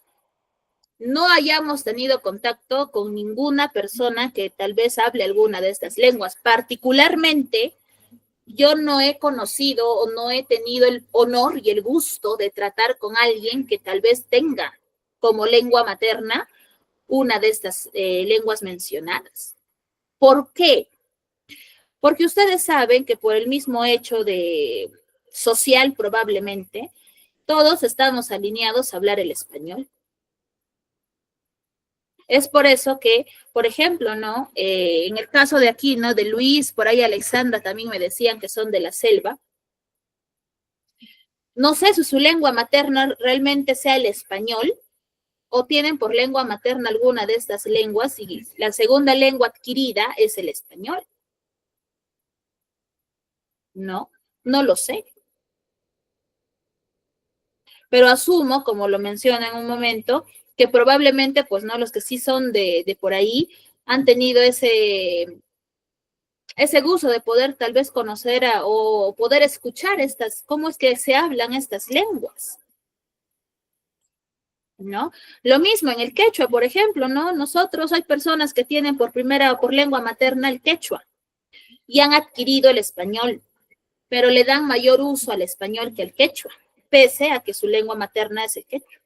no hayamos tenido contacto con ninguna persona que tal vez hable alguna de estas lenguas. Particularmente, yo no he conocido o no he tenido el honor y el gusto de tratar con alguien que tal vez tenga como lengua materna una de estas lenguas mencionadas. ¿Por qué? Porque ustedes saben que por el mismo hecho de social probablemente, todos estamos alineados a hablar el español. Es por eso que, por ejemplo, ¿no? En el caso de aquí, ¿no? De Luis, por ahí Alexandra también me decían que son de la selva. No sé si su lengua materna realmente sea el español, o tienen por lengua materna alguna de estas lenguas y la segunda lengua adquirida es el español. No, no lo sé. Pero asumo, como lo menciona en un momento, que probablemente, pues no, los que sí son de por ahí han tenido ese gusto de poder tal vez conocer o poder escuchar cómo es que se hablan estas lenguas. ¿No? Lo mismo en el quechua, por ejemplo, ¿no? Nosotros hay personas que tienen por lengua materna el quechua y han adquirido el español, pero le dan mayor uso al español que al quechua, pese a que su lengua materna es el quechua.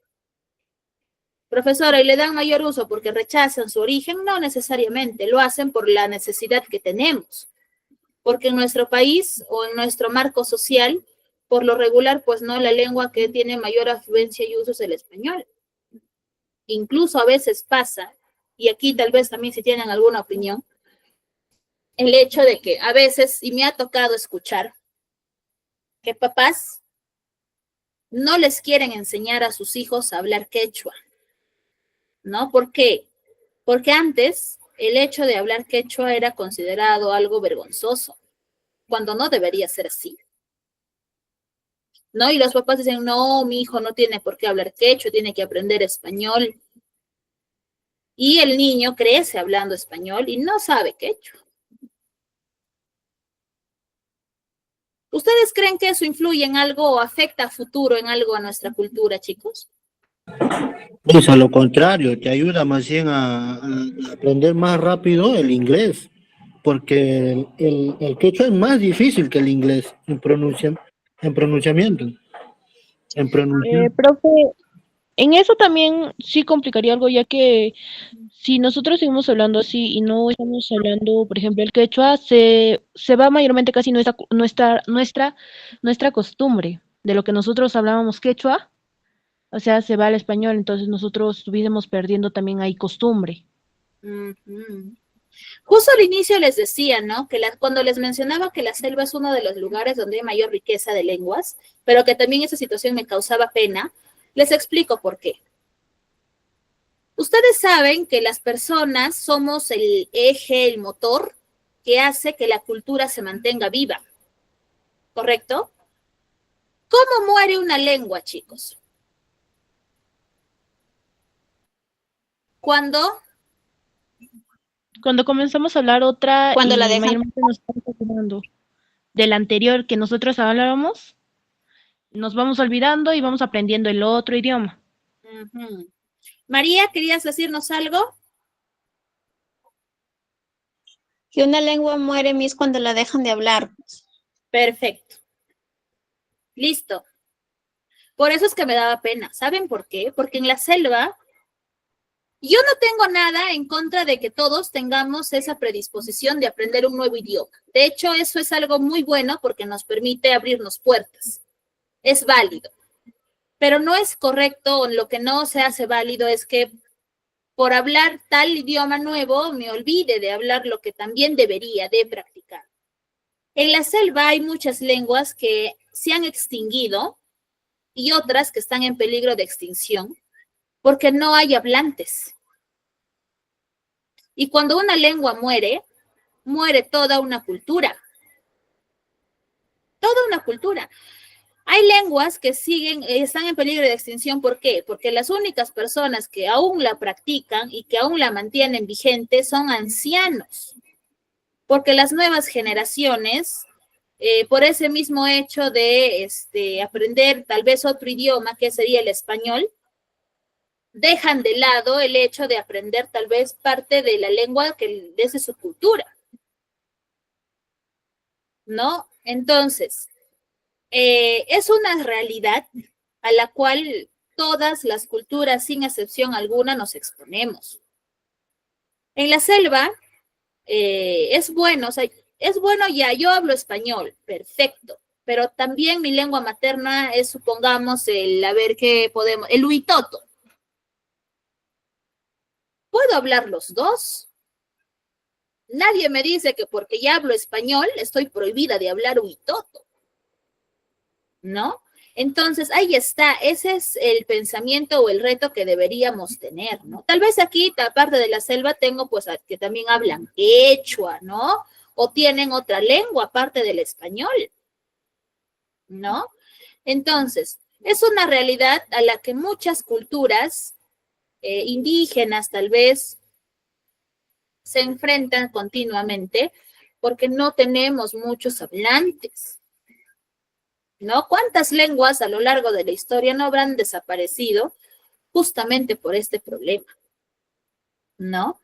Profesora, ¿y le dan mayor uso porque rechazan su origen? No necesariamente, lo hacen por la necesidad que tenemos, porque en nuestro país o en nuestro marco social, por lo regular, pues no, la lengua que tiene mayor afluencia y uso es el español. Incluso a veces pasa, y aquí tal vez también si tienen alguna opinión, el hecho de que a veces, y me ha tocado escuchar, que papás no les quieren enseñar a sus hijos a hablar quechua, ¿no? ¿Por qué? Porque antes el hecho de hablar quechua era considerado algo vergonzoso, cuando no debería ser así. ¿No? Y los papás dicen, no, mi hijo no tiene por qué hablar quechua, tiene que aprender español. Y el niño crece hablando español y no sabe quechua. ¿Ustedes creen que eso influye en algo o afecta a futuro en algo a nuestra cultura, chicos? Pues a lo contrario, te ayuda más bien a aprender más rápido el inglés, porque el quechua es más difícil que el inglés en pronunciamiento, en pronunciación. Profe, en eso también sí complicaría algo, ya que si nosotros seguimos hablando así y no estamos hablando, por ejemplo, el quechua, se va mayormente casi nuestra costumbre de lo que nosotros hablábamos quechua, o sea, se va al español, entonces nosotros estuviésemos perdiendo también ahí costumbre. Ujú. Justo al inicio les decía, ¿no? Que cuando les mencionaba que la selva es uno de los lugares donde hay mayor riqueza de lenguas, pero que también esa situación me causaba pena, les explico por qué. Ustedes saben que las personas somos el eje, el motor que hace que la cultura se mantenga viva, ¿correcto? ¿Cómo muere una lengua, chicos? Cuando Cuando comenzamos a hablar otra Cuando la y dejan. mayormente nos estamos acordando del anterior que nosotros hablábamos, nos vamos olvidando y vamos aprendiendo el otro idioma. Ujú. María, ¿querías decirnos algo? Que una lengua muere, Miss, cuando la dejan de hablar. Perfecto. Listo. Por eso es que me daba pena. ¿Saben por qué? Porque en la selva yo no tengo nada en contra de que todos tengamos esa predisposición de aprender un nuevo idioma. De hecho, eso es algo muy bueno porque nos permite abrirnos puertas. Es válido. Pero no es correcto, lo que no se hace válido es que por hablar tal idioma nuevo me olvide de hablar lo que también debería de practicar. En la selva hay muchas lenguas que se han extinguido y otras que están en peligro de extinción porque no hay hablantes. Y cuando una lengua muere, muere toda una cultura. Toda una cultura. Hay lenguas que están en peligro de extinción. ¿Por qué? Porque las únicas personas que aún la practican y que aún la mantienen vigente son ancianos. Porque las nuevas generaciones, por ese mismo hecho de aprender tal vez otro idioma, que sería el español, dejan de lado el hecho de aprender tal vez parte de la lengua que es de su cultura, ¿no? Entonces, es una realidad a la cual todas las culturas, sin excepción alguna, nos exponemos. En la selva, es bueno, o sea, es bueno ya, yo hablo español, perfecto, pero también mi lengua materna es, supongamos, a ver qué podemos, el huitoto. ¿Puedo hablar los dos? Nadie me dice que porque ya hablo español estoy prohibida de hablar huitoto, ¿no? Entonces, ahí está, ese es el pensamiento o el reto que deberíamos tener, ¿no? Tal vez aquí, aparte de la selva, tengo pues que también hablan quechua, ¿no? O tienen otra lengua aparte del español, ¿no? Entonces, es una realidad a la que muchas culturas indígenas tal vez se enfrentan continuamente porque no tenemos muchos hablantes, ¿no? ¿Cuántas lenguas a lo largo de la historia no habrán desaparecido justamente por este problema, ¿no?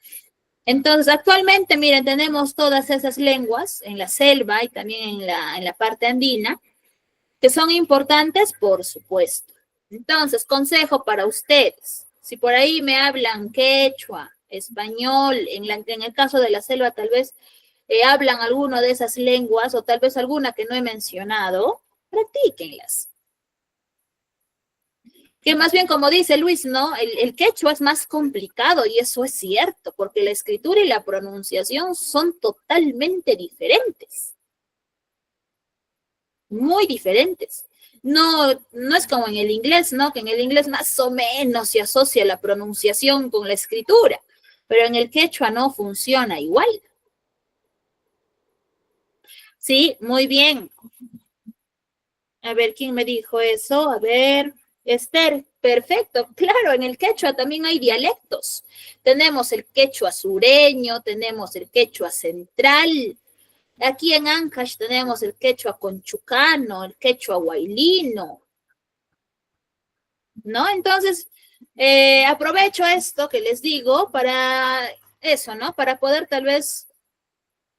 Entonces, actualmente, miren, tenemos todas esas lenguas en la selva y también en la parte andina, que son importantes, por supuesto. Entonces, consejo para ustedes, si por ahí me hablan quechua, español, en el caso de la selva tal vez hablan alguna de esas lenguas o tal vez alguna que no he mencionado, practíquenlas. Que más bien, como dice Luis, ¿no? El quechua es más complicado y eso es cierto, porque la escritura y la pronunciación son totalmente diferentes. Muy diferentes. No, no es como en el inglés, ¿no? Que en el inglés más o menos se asocia la pronunciación con la escritura, pero en el quechua no funciona igual. Sí, muy bien. A ver, ¿quién me dijo eso? A ver. Esther, perfecto. Claro, en el quechua también hay dialectos. Tenemos el quechua sureño, tenemos el quechua central. Aquí en Ancash tenemos el quechua conchucano, el quechua huaylino, ¿no? Entonces, aprovecho esto que les digo para eso, ¿no? Para poder tal vez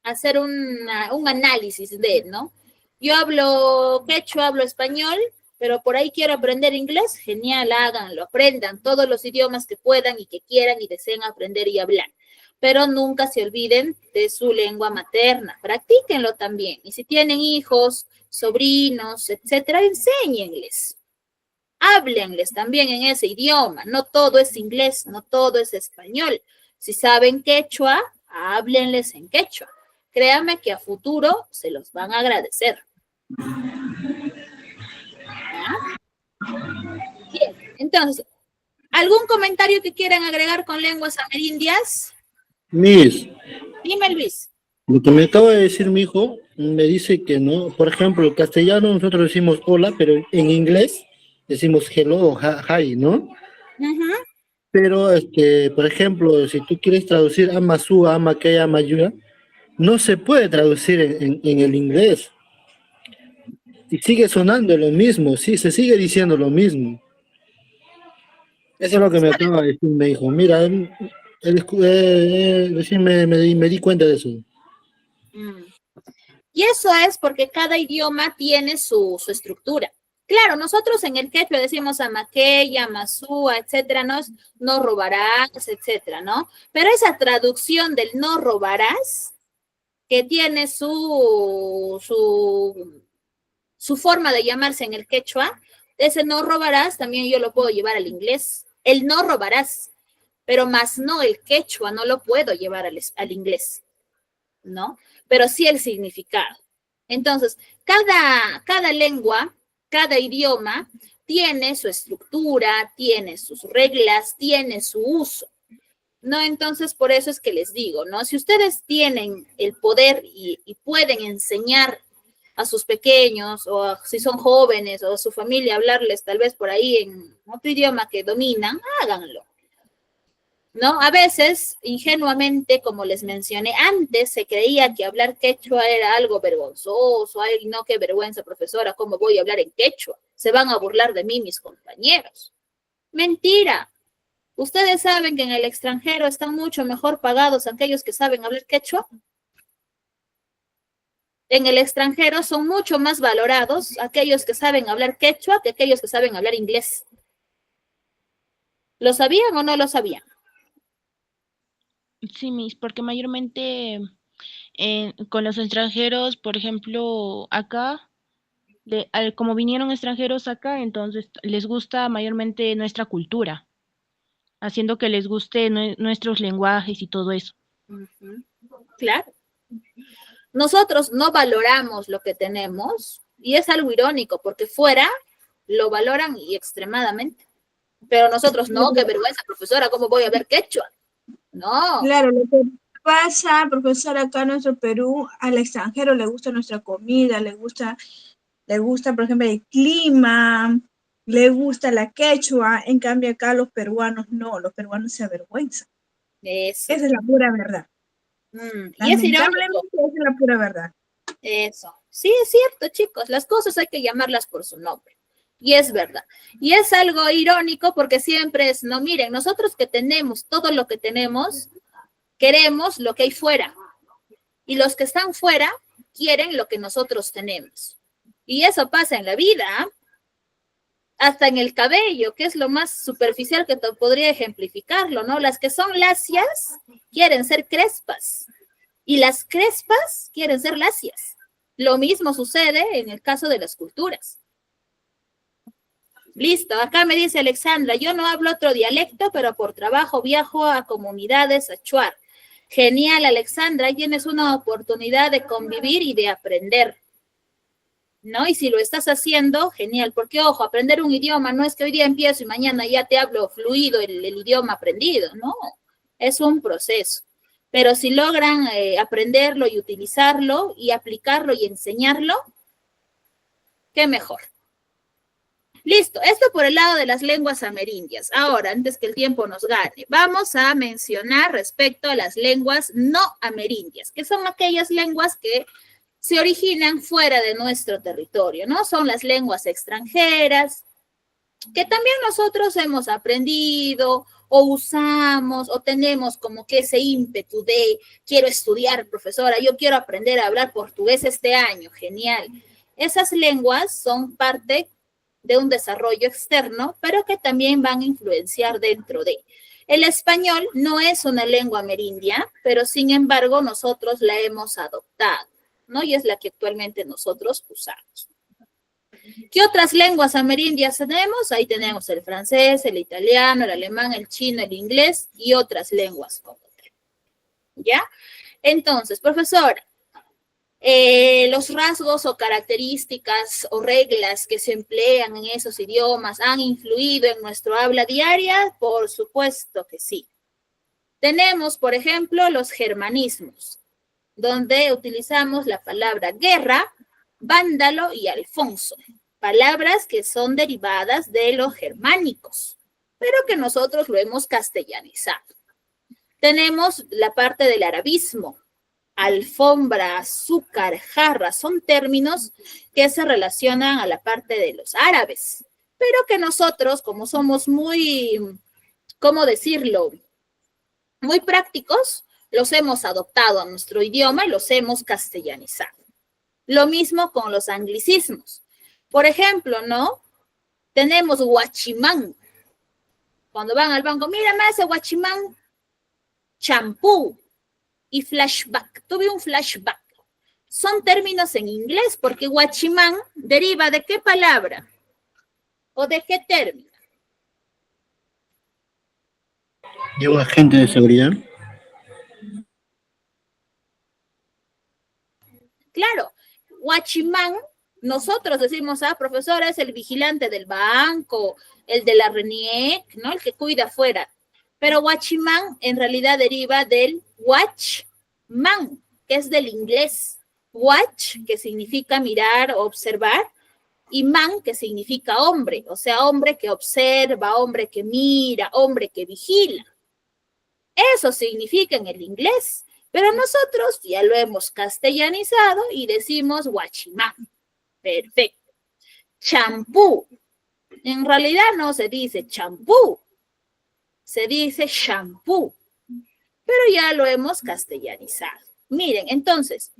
hacer un análisis de, ¿no? Yo hablo quechua, hablo español, pero por ahí quiero aprender inglés, genial, háganlo, aprendan todos los idiomas que puedan y que quieran y deseen aprender y hablar. Pero nunca se olviden de su lengua materna, practíquenlo también. Y si tienen hijos, sobrinos, etcétera, enséñenles. Háblenles también en ese idioma. No todo es inglés, no todo es español. Si saben quechua, háblenles en quechua. Créanme que a futuro se los van a agradecer. ¿Ya? Bien, entonces, ¿algún comentario que quieran agregar con lenguas amerindias? Miss, Dime, Luis. lo que me acaba de decir mi hijo, me dice que no, por ejemplo, el castellano nosotros decimos hola, pero en inglés decimos hello o hi, ¿no? Uh-huh. Pero, por ejemplo, si tú quieres traducir ama su, ama que, ama ayuda, no se puede traducir en el inglés. Y sigue sonando lo mismo, sí, se sigue diciendo lo mismo. Eso es lo que me acaba de decir, me dijo. Mira, recién me di cuenta de eso. Y eso es porque cada idioma tiene su estructura. Claro, nosotros en el quechua decimos amaqueya, masúa, etcétera, no robarás, etcétera, ¿no? Pero esa traducción del no robarás, que tiene su forma de llamarse en el quechua, ese no robarás también yo lo puedo llevar al inglés. El no robarás, pero más no el quechua, no lo puedo llevar al inglés, ¿no? Pero sí el significado. Entonces, cada lengua, cada idioma tiene su estructura, tiene sus reglas, tiene su uso, ¿no? Entonces, por eso es que les digo, ¿no? Si ustedes tienen el poder y pueden enseñar a sus pequeños, o si son jóvenes, o a su familia, hablarles tal vez por ahí en otro idioma que dominan, háganlo, ¿no? A veces, ingenuamente, como les mencioné antes, se creía que hablar quechua era algo vergonzoso. Ay, no, qué vergüenza, profesora, ¿cómo voy a hablar en quechua? Se van a burlar de mí mis compañeros. Mentira. ¿Ustedes saben que en el extranjero están mucho mejor pagados aquellos que saben hablar quechua? En el extranjero son mucho más valorados aquellos que saben hablar quechua que aquellos que saben hablar inglés. ¿Lo sabían o no lo sabían? Sí, Miss, porque mayormente con los extranjeros, por ejemplo, acá, como vinieron extranjeros acá, entonces les gusta mayormente nuestra cultura, haciendo que les guste nuestros lenguajes y todo eso. Uh-huh. Claro. Nosotros no valoramos lo que tenemos y es algo irónico porque fuera lo valoran y extremadamente. Pero nosotros no, qué vergüenza, profesora, ¿cómo voy a ver quechua? No. Claro, lo que pasa, profesor, acá en nuestro Perú, al extranjero le gusta nuestra comida, le gusta, por ejemplo, el clima, le gusta la quechua, en cambio acá los peruanos no, los peruanos se avergüenzan. Eso. Esa es la pura verdad. Y es irónico. Esa es la pura verdad. Eso. Sí, es cierto, chicos. Las cosas hay que llamarlas por su nombre. Y es verdad. Y es algo irónico porque siempre es, no, miren, nosotros que tenemos todo lo que tenemos, queremos lo que hay fuera. Y los que están fuera quieren lo que nosotros tenemos. Y eso pasa en la vida, ¿eh? Hasta en el cabello, que es lo más superficial que te podría ejemplificarlo, ¿no? Las que son lacias quieren ser crespas y las crespas quieren ser lacias. Lo mismo sucede en el caso de las culturas. Listo, acá me dice Alexandra, yo no hablo otro dialecto, pero por trabajo viajo a comunidades achuar. Genial, Alexandra, tienes una oportunidad de convivir y de aprender, ¿no? Y si lo estás haciendo, genial, porque ojo, aprender un idioma no es que hoy día empiezo y mañana ya te hablo fluido el idioma aprendido, no, es un proceso. Pero si logran aprenderlo y utilizarlo y aplicarlo y enseñarlo, qué mejor. Listo, esto por el lado de las lenguas amerindias. Ahora, antes que el tiempo nos gane, vamos a mencionar respecto a las lenguas no amerindias, que son aquellas lenguas que se originan fuera de nuestro territorio, ¿no? Son las lenguas extranjeras, que también nosotros hemos aprendido o usamos o tenemos como que ese ímpetu de quiero estudiar, profesora, yo quiero aprender a hablar portugués este año, genial. Esas lenguas son parte de un desarrollo externo, pero que también van a influenciar dentro de. El español no es una lengua amerindia, pero sin embargo nosotros la hemos adoptado, ¿no? Y es la que actualmente nosotros usamos. ¿Qué otras lenguas amerindias tenemos? Ahí tenemos el francés, el italiano, el alemán, el chino, el inglés y otras lenguas como tal. ¿Ya? Entonces, profesora, los rasgos o características o reglas que se emplean en esos idiomas han influido en nuestro habla diaria? Por supuesto que sí. Tenemos, por ejemplo, los germanismos, donde utilizamos la palabra guerra, vándalo y alfonso, palabras que son derivadas de los germánicos, pero que nosotros lo hemos castellanizado. Tenemos la parte del arabismo, alfombra, azúcar, jarra, son términos que se relacionan a la parte de los árabes, pero que nosotros, como somos muy, ¿cómo decirlo?, muy prácticos, los hemos adoptado a nuestro idioma y los hemos castellanizado. Lo mismo con los anglicismos. Por ejemplo, ¿no? Tenemos guachimán. Cuando van al banco, mira, me hace guachimán, champú y flashback. Tuve un flashback. Son términos en inglés porque guachimán deriva de qué palabra o de qué término. ¿De un agente de seguridad? Claro, guachimán, nosotros decimos, profesora, es el vigilante del banco, el de la RENIEC, ¿no? El que cuida afuera. Pero guachimán en realidad deriva del watchman, que es del inglés. Watch, que significa mirar o observar, y man, que significa hombre, o sea, hombre que observa, hombre que mira, hombre que vigila. Eso significa en el inglés. Pero nosotros ya lo hemos castellanizado y decimos guachimán. Perfecto. Champú. En realidad no se dice champú, se dice shampoo. Pero ya lo hemos castellanizado. Miren, entonces,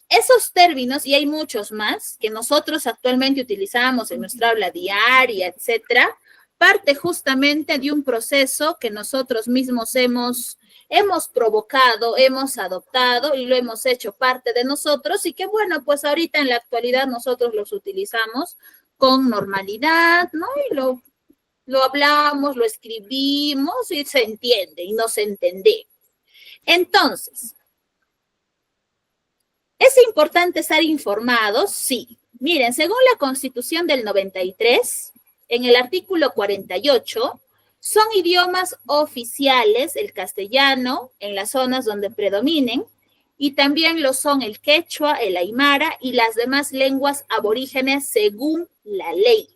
esos términos, y hay muchos más que nosotros actualmente utilizamos en nuestra habla diaria, etcétera, parte justamente de un proceso que nosotros mismos hemos provocado, hemos adoptado y lo hemos hecho parte de nosotros y que bueno, pues ahorita en la actualidad nosotros los utilizamos con normalidad, ¿no? Y lo hablamos, lo escribimos y se entiende y nos entendemos. Entonces, ¿es importante estar informados? Sí. Miren, según la Constitución del 93, en el artículo 48, son idiomas oficiales el castellano en las zonas donde predominen y también lo son el quechua, el aymara y las demás lenguas aborígenes según la ley.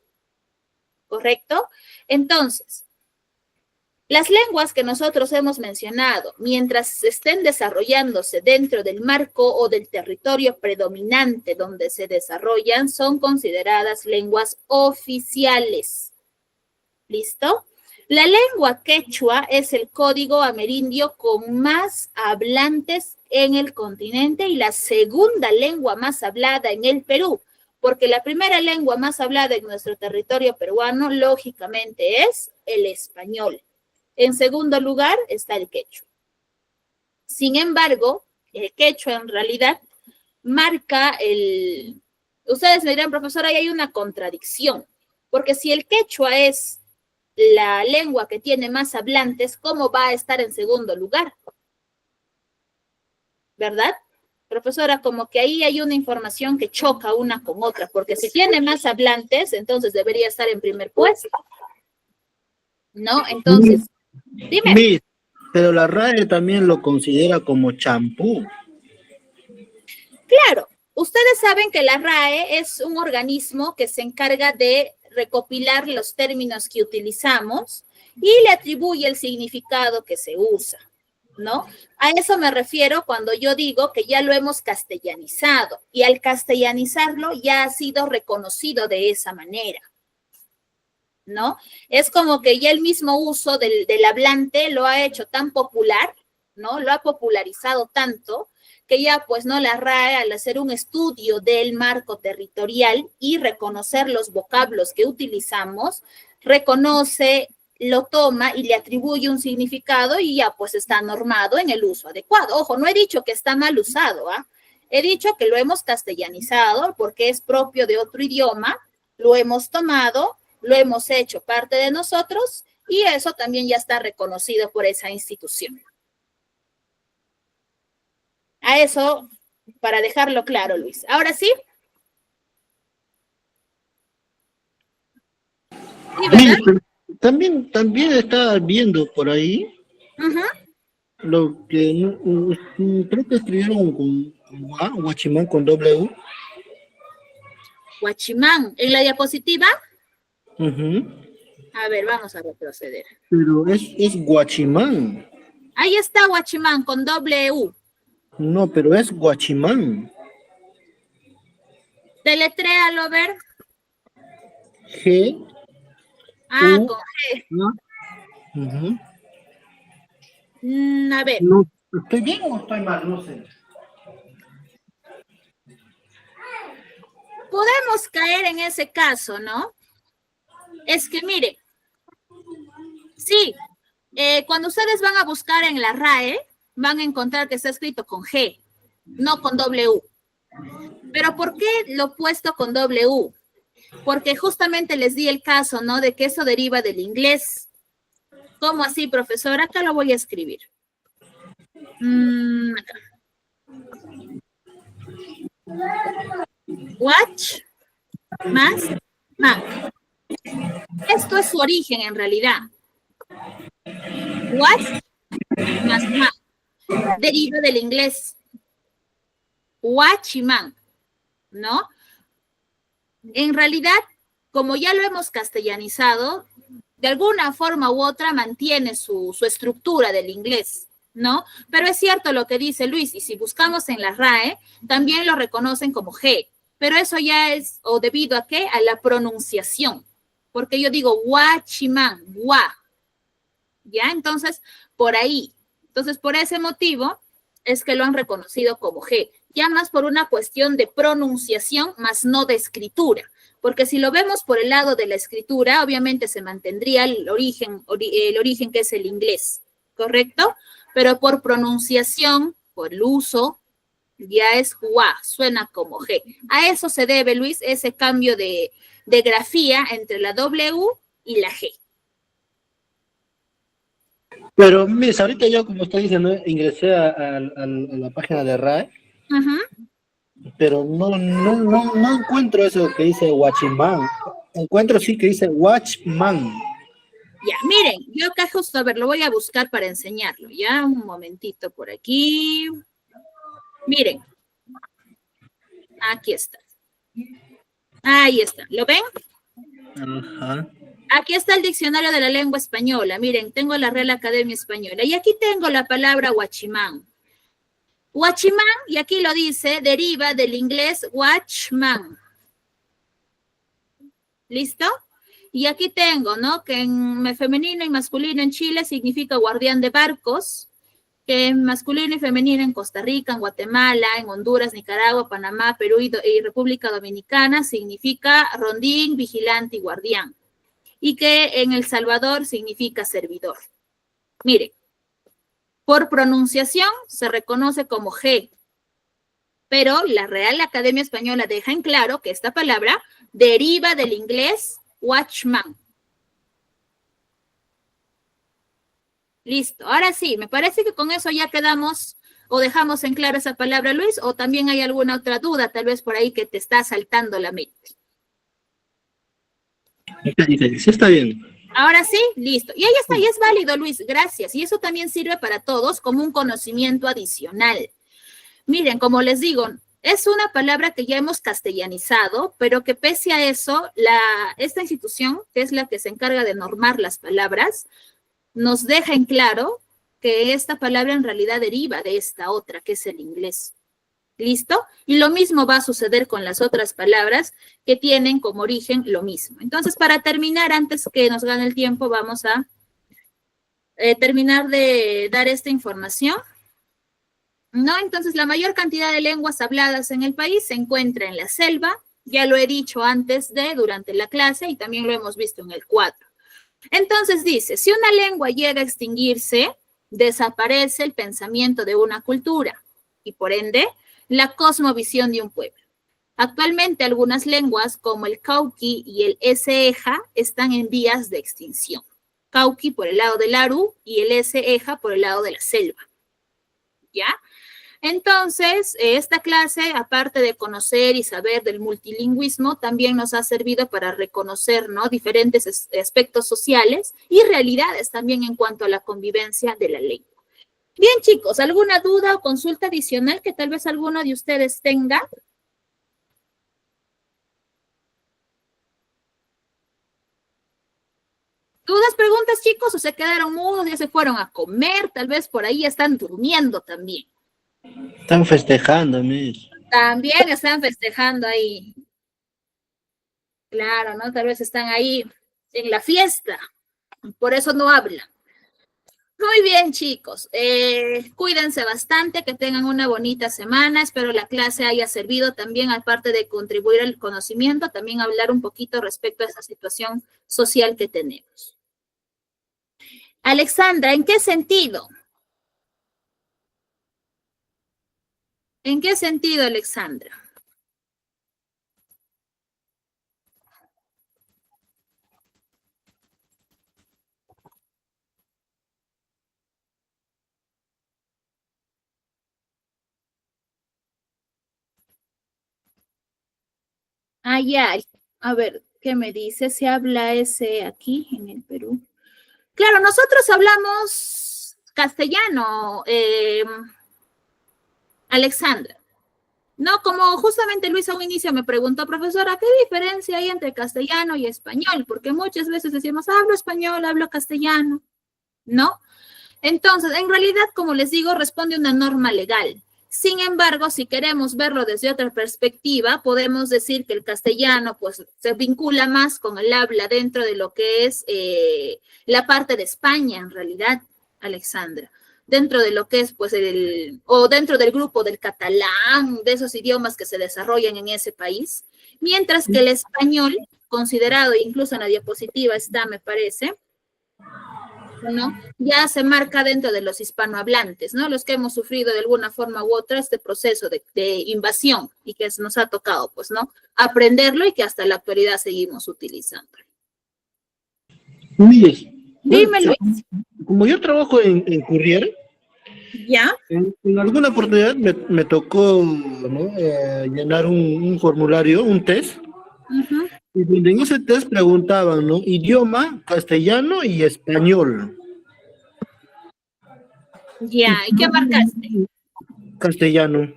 ¿Correcto? Entonces, las lenguas que nosotros hemos mencionado, mientras estén desarrollándose dentro del marco o del territorio predominante donde se desarrollan, son consideradas lenguas oficiales. ¿Listo? La lengua quechua es el código amerindio con más hablantes en el continente y la segunda lengua más hablada en el Perú, porque la primera lengua más hablada en nuestro territorio peruano, lógicamente, es el español. En segundo lugar está el quechua. Sin embargo, el quechua en realidad marca el... Ustedes me dirán, profesora, ahí hay una contradicción, porque si el quechua es la lengua que tiene más hablantes, ¿cómo va a estar en segundo lugar? ¿Verdad? Profesora, como que ahí hay una información que choca una con otra, porque si tiene más hablantes, entonces debería estar en primer puesto. ¿No? Entonces, dime. Miss, pero la RAE también lo considera como champú. Claro, Ustedes saben que la RAE es un organismo que se encarga de recopilar los términos que utilizamos y le atribuye el significado que se usa, ¿no? A eso me refiero cuando yo digo que ya lo hemos castellanizado y al castellanizarlo ya ha sido reconocido de esa manera, ¿no? Es como que ya el mismo uso del hablante lo ha hecho tan popular, ¿no? Lo ha popularizado tanto que ya pues no la RAE al hacer un estudio del marco territorial y reconocer los vocablos que utilizamos, reconoce, lo toma y le atribuye un significado y ya pues está normado en el uso adecuado. Ojo, no he dicho que está mal usado, ¿ah? He dicho que lo hemos castellanizado porque es propio de otro idioma, lo hemos tomado, lo hemos hecho parte de nosotros y eso también ya está reconocido por esa institución. A eso, para dejarlo claro, Luis. ¿Ahora sí? Sí, ¿verdad? También estaba viendo por ahí lo que creo que escribieron con Guachimán con W. Guachimán, en la diapositiva. Ujú. A ver, vamos a retroceder. Pero es Guachimán. Ahí está Guachimán con W. No, pero es Guachimán. Deletréalo, a ver. G. Ah, U, con G. Ujú. A ver. No, ¿estoy bien o estoy mal? No sé. Podemos caer en ese caso, ¿no? Es que, mire, sí, cuando ustedes van a buscar en la RAE, van a encontrar que está escrito con G, no con W. Pero ¿por qué lo he puesto con W? Porque justamente les di el caso, ¿no? De que eso deriva del inglés. ¿Cómo así, profesora? Acá lo voy a escribir. Acá. Watch más man. Esto es su origen en realidad. Watch más man. Deriva del inglés. Watchman, ¿no? En realidad, como ya lo hemos castellanizado, de alguna forma u otra mantiene su estructura del inglés, ¿no? Pero es cierto lo que dice Luis, y si buscamos en la RAE, también lo reconocen como G, pero eso ya es, o debido a qué, a la pronunciación, porque yo digo guachimán, gua, ¿ya? Entonces, por ahí. Entonces, por ese motivo es que lo han reconocido como G, ya más por una cuestión de pronunciación, más no de escritura. Porque si lo vemos por el lado de la escritura, obviamente se mantendría el origen que es el inglés, ¿correcto? Pero por pronunciación, por el uso, ya es gua, suena como G. A eso se debe, Luis, ese cambio de grafía entre la W y la G. Pero, mire, ahorita yo, como estoy diciendo, ingresé a la página de RAE, pero no encuentro eso que dice Watchman. Encuentro sí que dice Watchman. Ya, miren, yo acá justo, a ver, lo voy a buscar para enseñarlo, ya, un momentito por aquí. Miren, aquí está. Ahí está, ¿lo ven? Ajá. Aquí está el diccionario de la lengua española. Miren, tengo la Real Academia Española. Y aquí tengo la palabra guachimán. Guachimán, y aquí lo dice, deriva del inglés watchman. ¿Listo? Y aquí tengo, ¿no? Que en femenino y masculino en Chile significa guardián de barcos, que en masculino y femenino en Costa Rica, en Guatemala, en Honduras, Nicaragua, Panamá, Perú y República Dominicana significa rondín, vigilante y guardián. Y que en El Salvador significa servidor. Miren, por pronunciación se reconoce como G, pero la Real Academia Española deja en claro que esta palabra deriva del inglés watchman. Listo, ahora sí, me parece que con eso ya quedamos o dejamos en claro esa palabra, Luis, o también hay alguna otra duda, tal vez por ahí que te está saltando la mente. Sí, está bien. Ahora sí, listo. Y ahí está, y es válido, Luis, gracias. Y eso también sirve para todos como un conocimiento adicional. Miren, como les digo, Es una palabra que ya hemos castellanizado, pero que pese a eso, esta institución, que es la que se encarga de normar las palabras, nos deja en claro que esta palabra en realidad deriva de esta otra, que es el inglés. ¿Listo? Y lo mismo va a suceder con las otras palabras que tienen como origen lo mismo. Entonces, para terminar, antes que nos gane el tiempo, vamos a terminar de dar esta información. ¿No? Entonces, la mayor cantidad de lenguas habladas en el país se encuentra en la selva, ya lo he dicho durante la clase, y también lo hemos visto en el cuadro. Entonces dice, si una lengua llega a extinguirse, desaparece el pensamiento de una cultura y por ende la cosmovisión de un pueblo. Actualmente algunas lenguas como el cauqui y el eseja están en vías de extinción. Cauqui por el lado del Aru y el eseja por el lado de la selva. ¿Ya? Entonces, esta clase, aparte de conocer y saber del multilingüismo, también nos ha servido para reconocer, ¿no?, diferentes aspectos sociales y realidades también en cuanto a la convivencia de la lengua. Bien, chicos, ¿alguna duda o consulta adicional que tal vez alguno de ustedes tenga? ¿Dudas, preguntas, chicos? ¿O se quedaron mudos, ya se fueron a comer? Tal vez por ahí están durmiendo también. Están festejando, mis. También están festejando ahí. Claro, ¿no? Tal vez están ahí en la fiesta. Por eso no hablan. Muy bien, chicos. Cuídense bastante, que tengan una bonita semana. Espero la clase haya servido también, aparte de contribuir al conocimiento, también hablar un poquito respecto a esa situación social que tenemos. Alexandra, ¿en qué sentido? ¿En qué sentido, Alexandra? Ah, ya. A ver, ¿qué me dice? ¿Se habla ese aquí en el Perú? Claro, nosotros hablamos castellano, Alexandra. No, como justamente Luis a un inicio me preguntó, profesora, ¿qué diferencia hay entre castellano y español? Porque muchas veces decimos, hablo español, hablo castellano, ¿no? Entonces, en realidad, como les digo, responde una norma legal. Sin embargo, si queremos verlo desde otra perspectiva, podemos decir que el castellano, pues, se vincula más con el habla dentro de lo que es la parte de España, en realidad, Alexandra. Dentro de lo que es, pues, o dentro del grupo del catalán, de esos idiomas que se desarrollan en ese país. Mientras que el español, considerado, incluso en la diapositiva está, me parece, ¿no?, ya se marca dentro de los hispanohablantes, ¿no? Los que hemos sufrido de alguna forma u otra este proceso de invasión y que nos ha tocado, pues, ¿no?, aprenderlo y que hasta la actualidad seguimos utilizando. Luis, Dime, Luis. como yo trabajo en Courier, ¿Ya? en alguna oportunidad me tocó, ¿no?, llenar un formulario, un test, y donde en ese test preguntaban, ¿no?, idioma, castellano y español. Ya, ¿y qué marcaste? Castellano.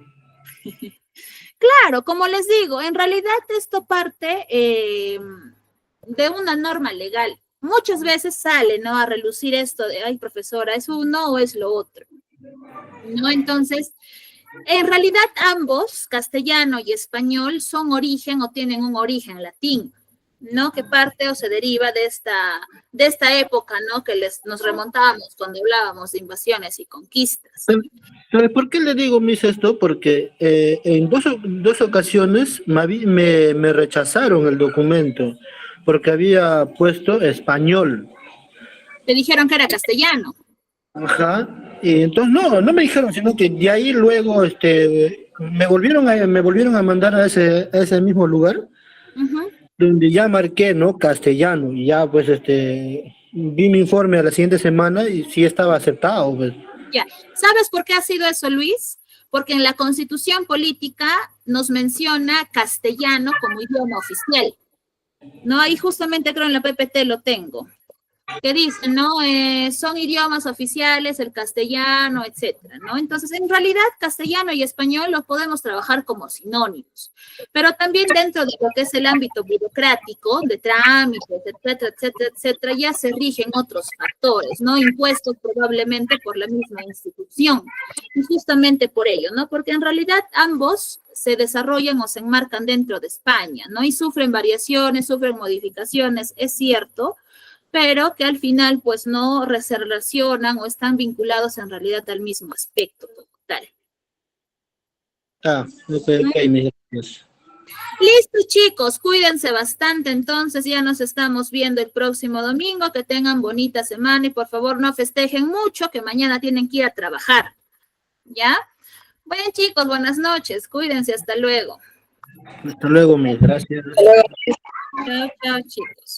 Claro, como les digo, en realidad esto parte de una norma legal. Muchas veces sale, ¿no?, a relucir esto de, ay, profesora, ¿es uno o es lo otro? ¿No? Entonces, en realidad ambos, castellano y español, son origen o tienen un origen latín, ¿no?, que parte o se deriva de esta época, ¿no?, que nos remontábamos cuando hablábamos de invasiones y conquistas. ¿Sabes por qué le digo, Miss, esto? Porque en dos ocasiones me rechazaron el documento porque había puesto español. Te dijeron que era castellano. Ajá. Y entonces no me dijeron, sino que de ahí luego me volvieron a mandar a ese mismo lugar, donde ya marqué, ¿no?, castellano, y ya pues vi mi informe a la siguiente semana y sí estaba aceptado, pues. Ya, ¿sabes por qué ha sido eso, Luis? Porque en la Constitución Política nos menciona castellano como idioma oficial. No, ahí justamente creo en la PPT lo tengo. que dicen, ¿no? Son idiomas oficiales, el castellano, etcétera, ¿no? Entonces, en realidad, castellano y español los podemos trabajar como sinónimos, pero también dentro de lo que es el ámbito burocrático, de trámites, etcétera, etcétera, etcétera, ya se rigen otros factores, ¿no? Impuestos probablemente por la misma institución, y justamente por ello, ¿no? Porque en realidad ambos se desarrollan o se enmarcan dentro de España, ¿no? Y sufren variaciones, sufren modificaciones, es cierto, pero que al final pues no se relacionan o están vinculados en realidad al mismo aspecto como tal. Ok, mis gracias. Listo, chicos, cuídense bastante, entonces ya nos estamos viendo el próximo domingo, que tengan bonita semana y por favor no festejen mucho, que mañana tienen que ir a trabajar, ¿ya? Bueno, chicos, buenas noches, cuídense, hasta luego. Hasta luego, mis gracias. Chao, chao, chicos.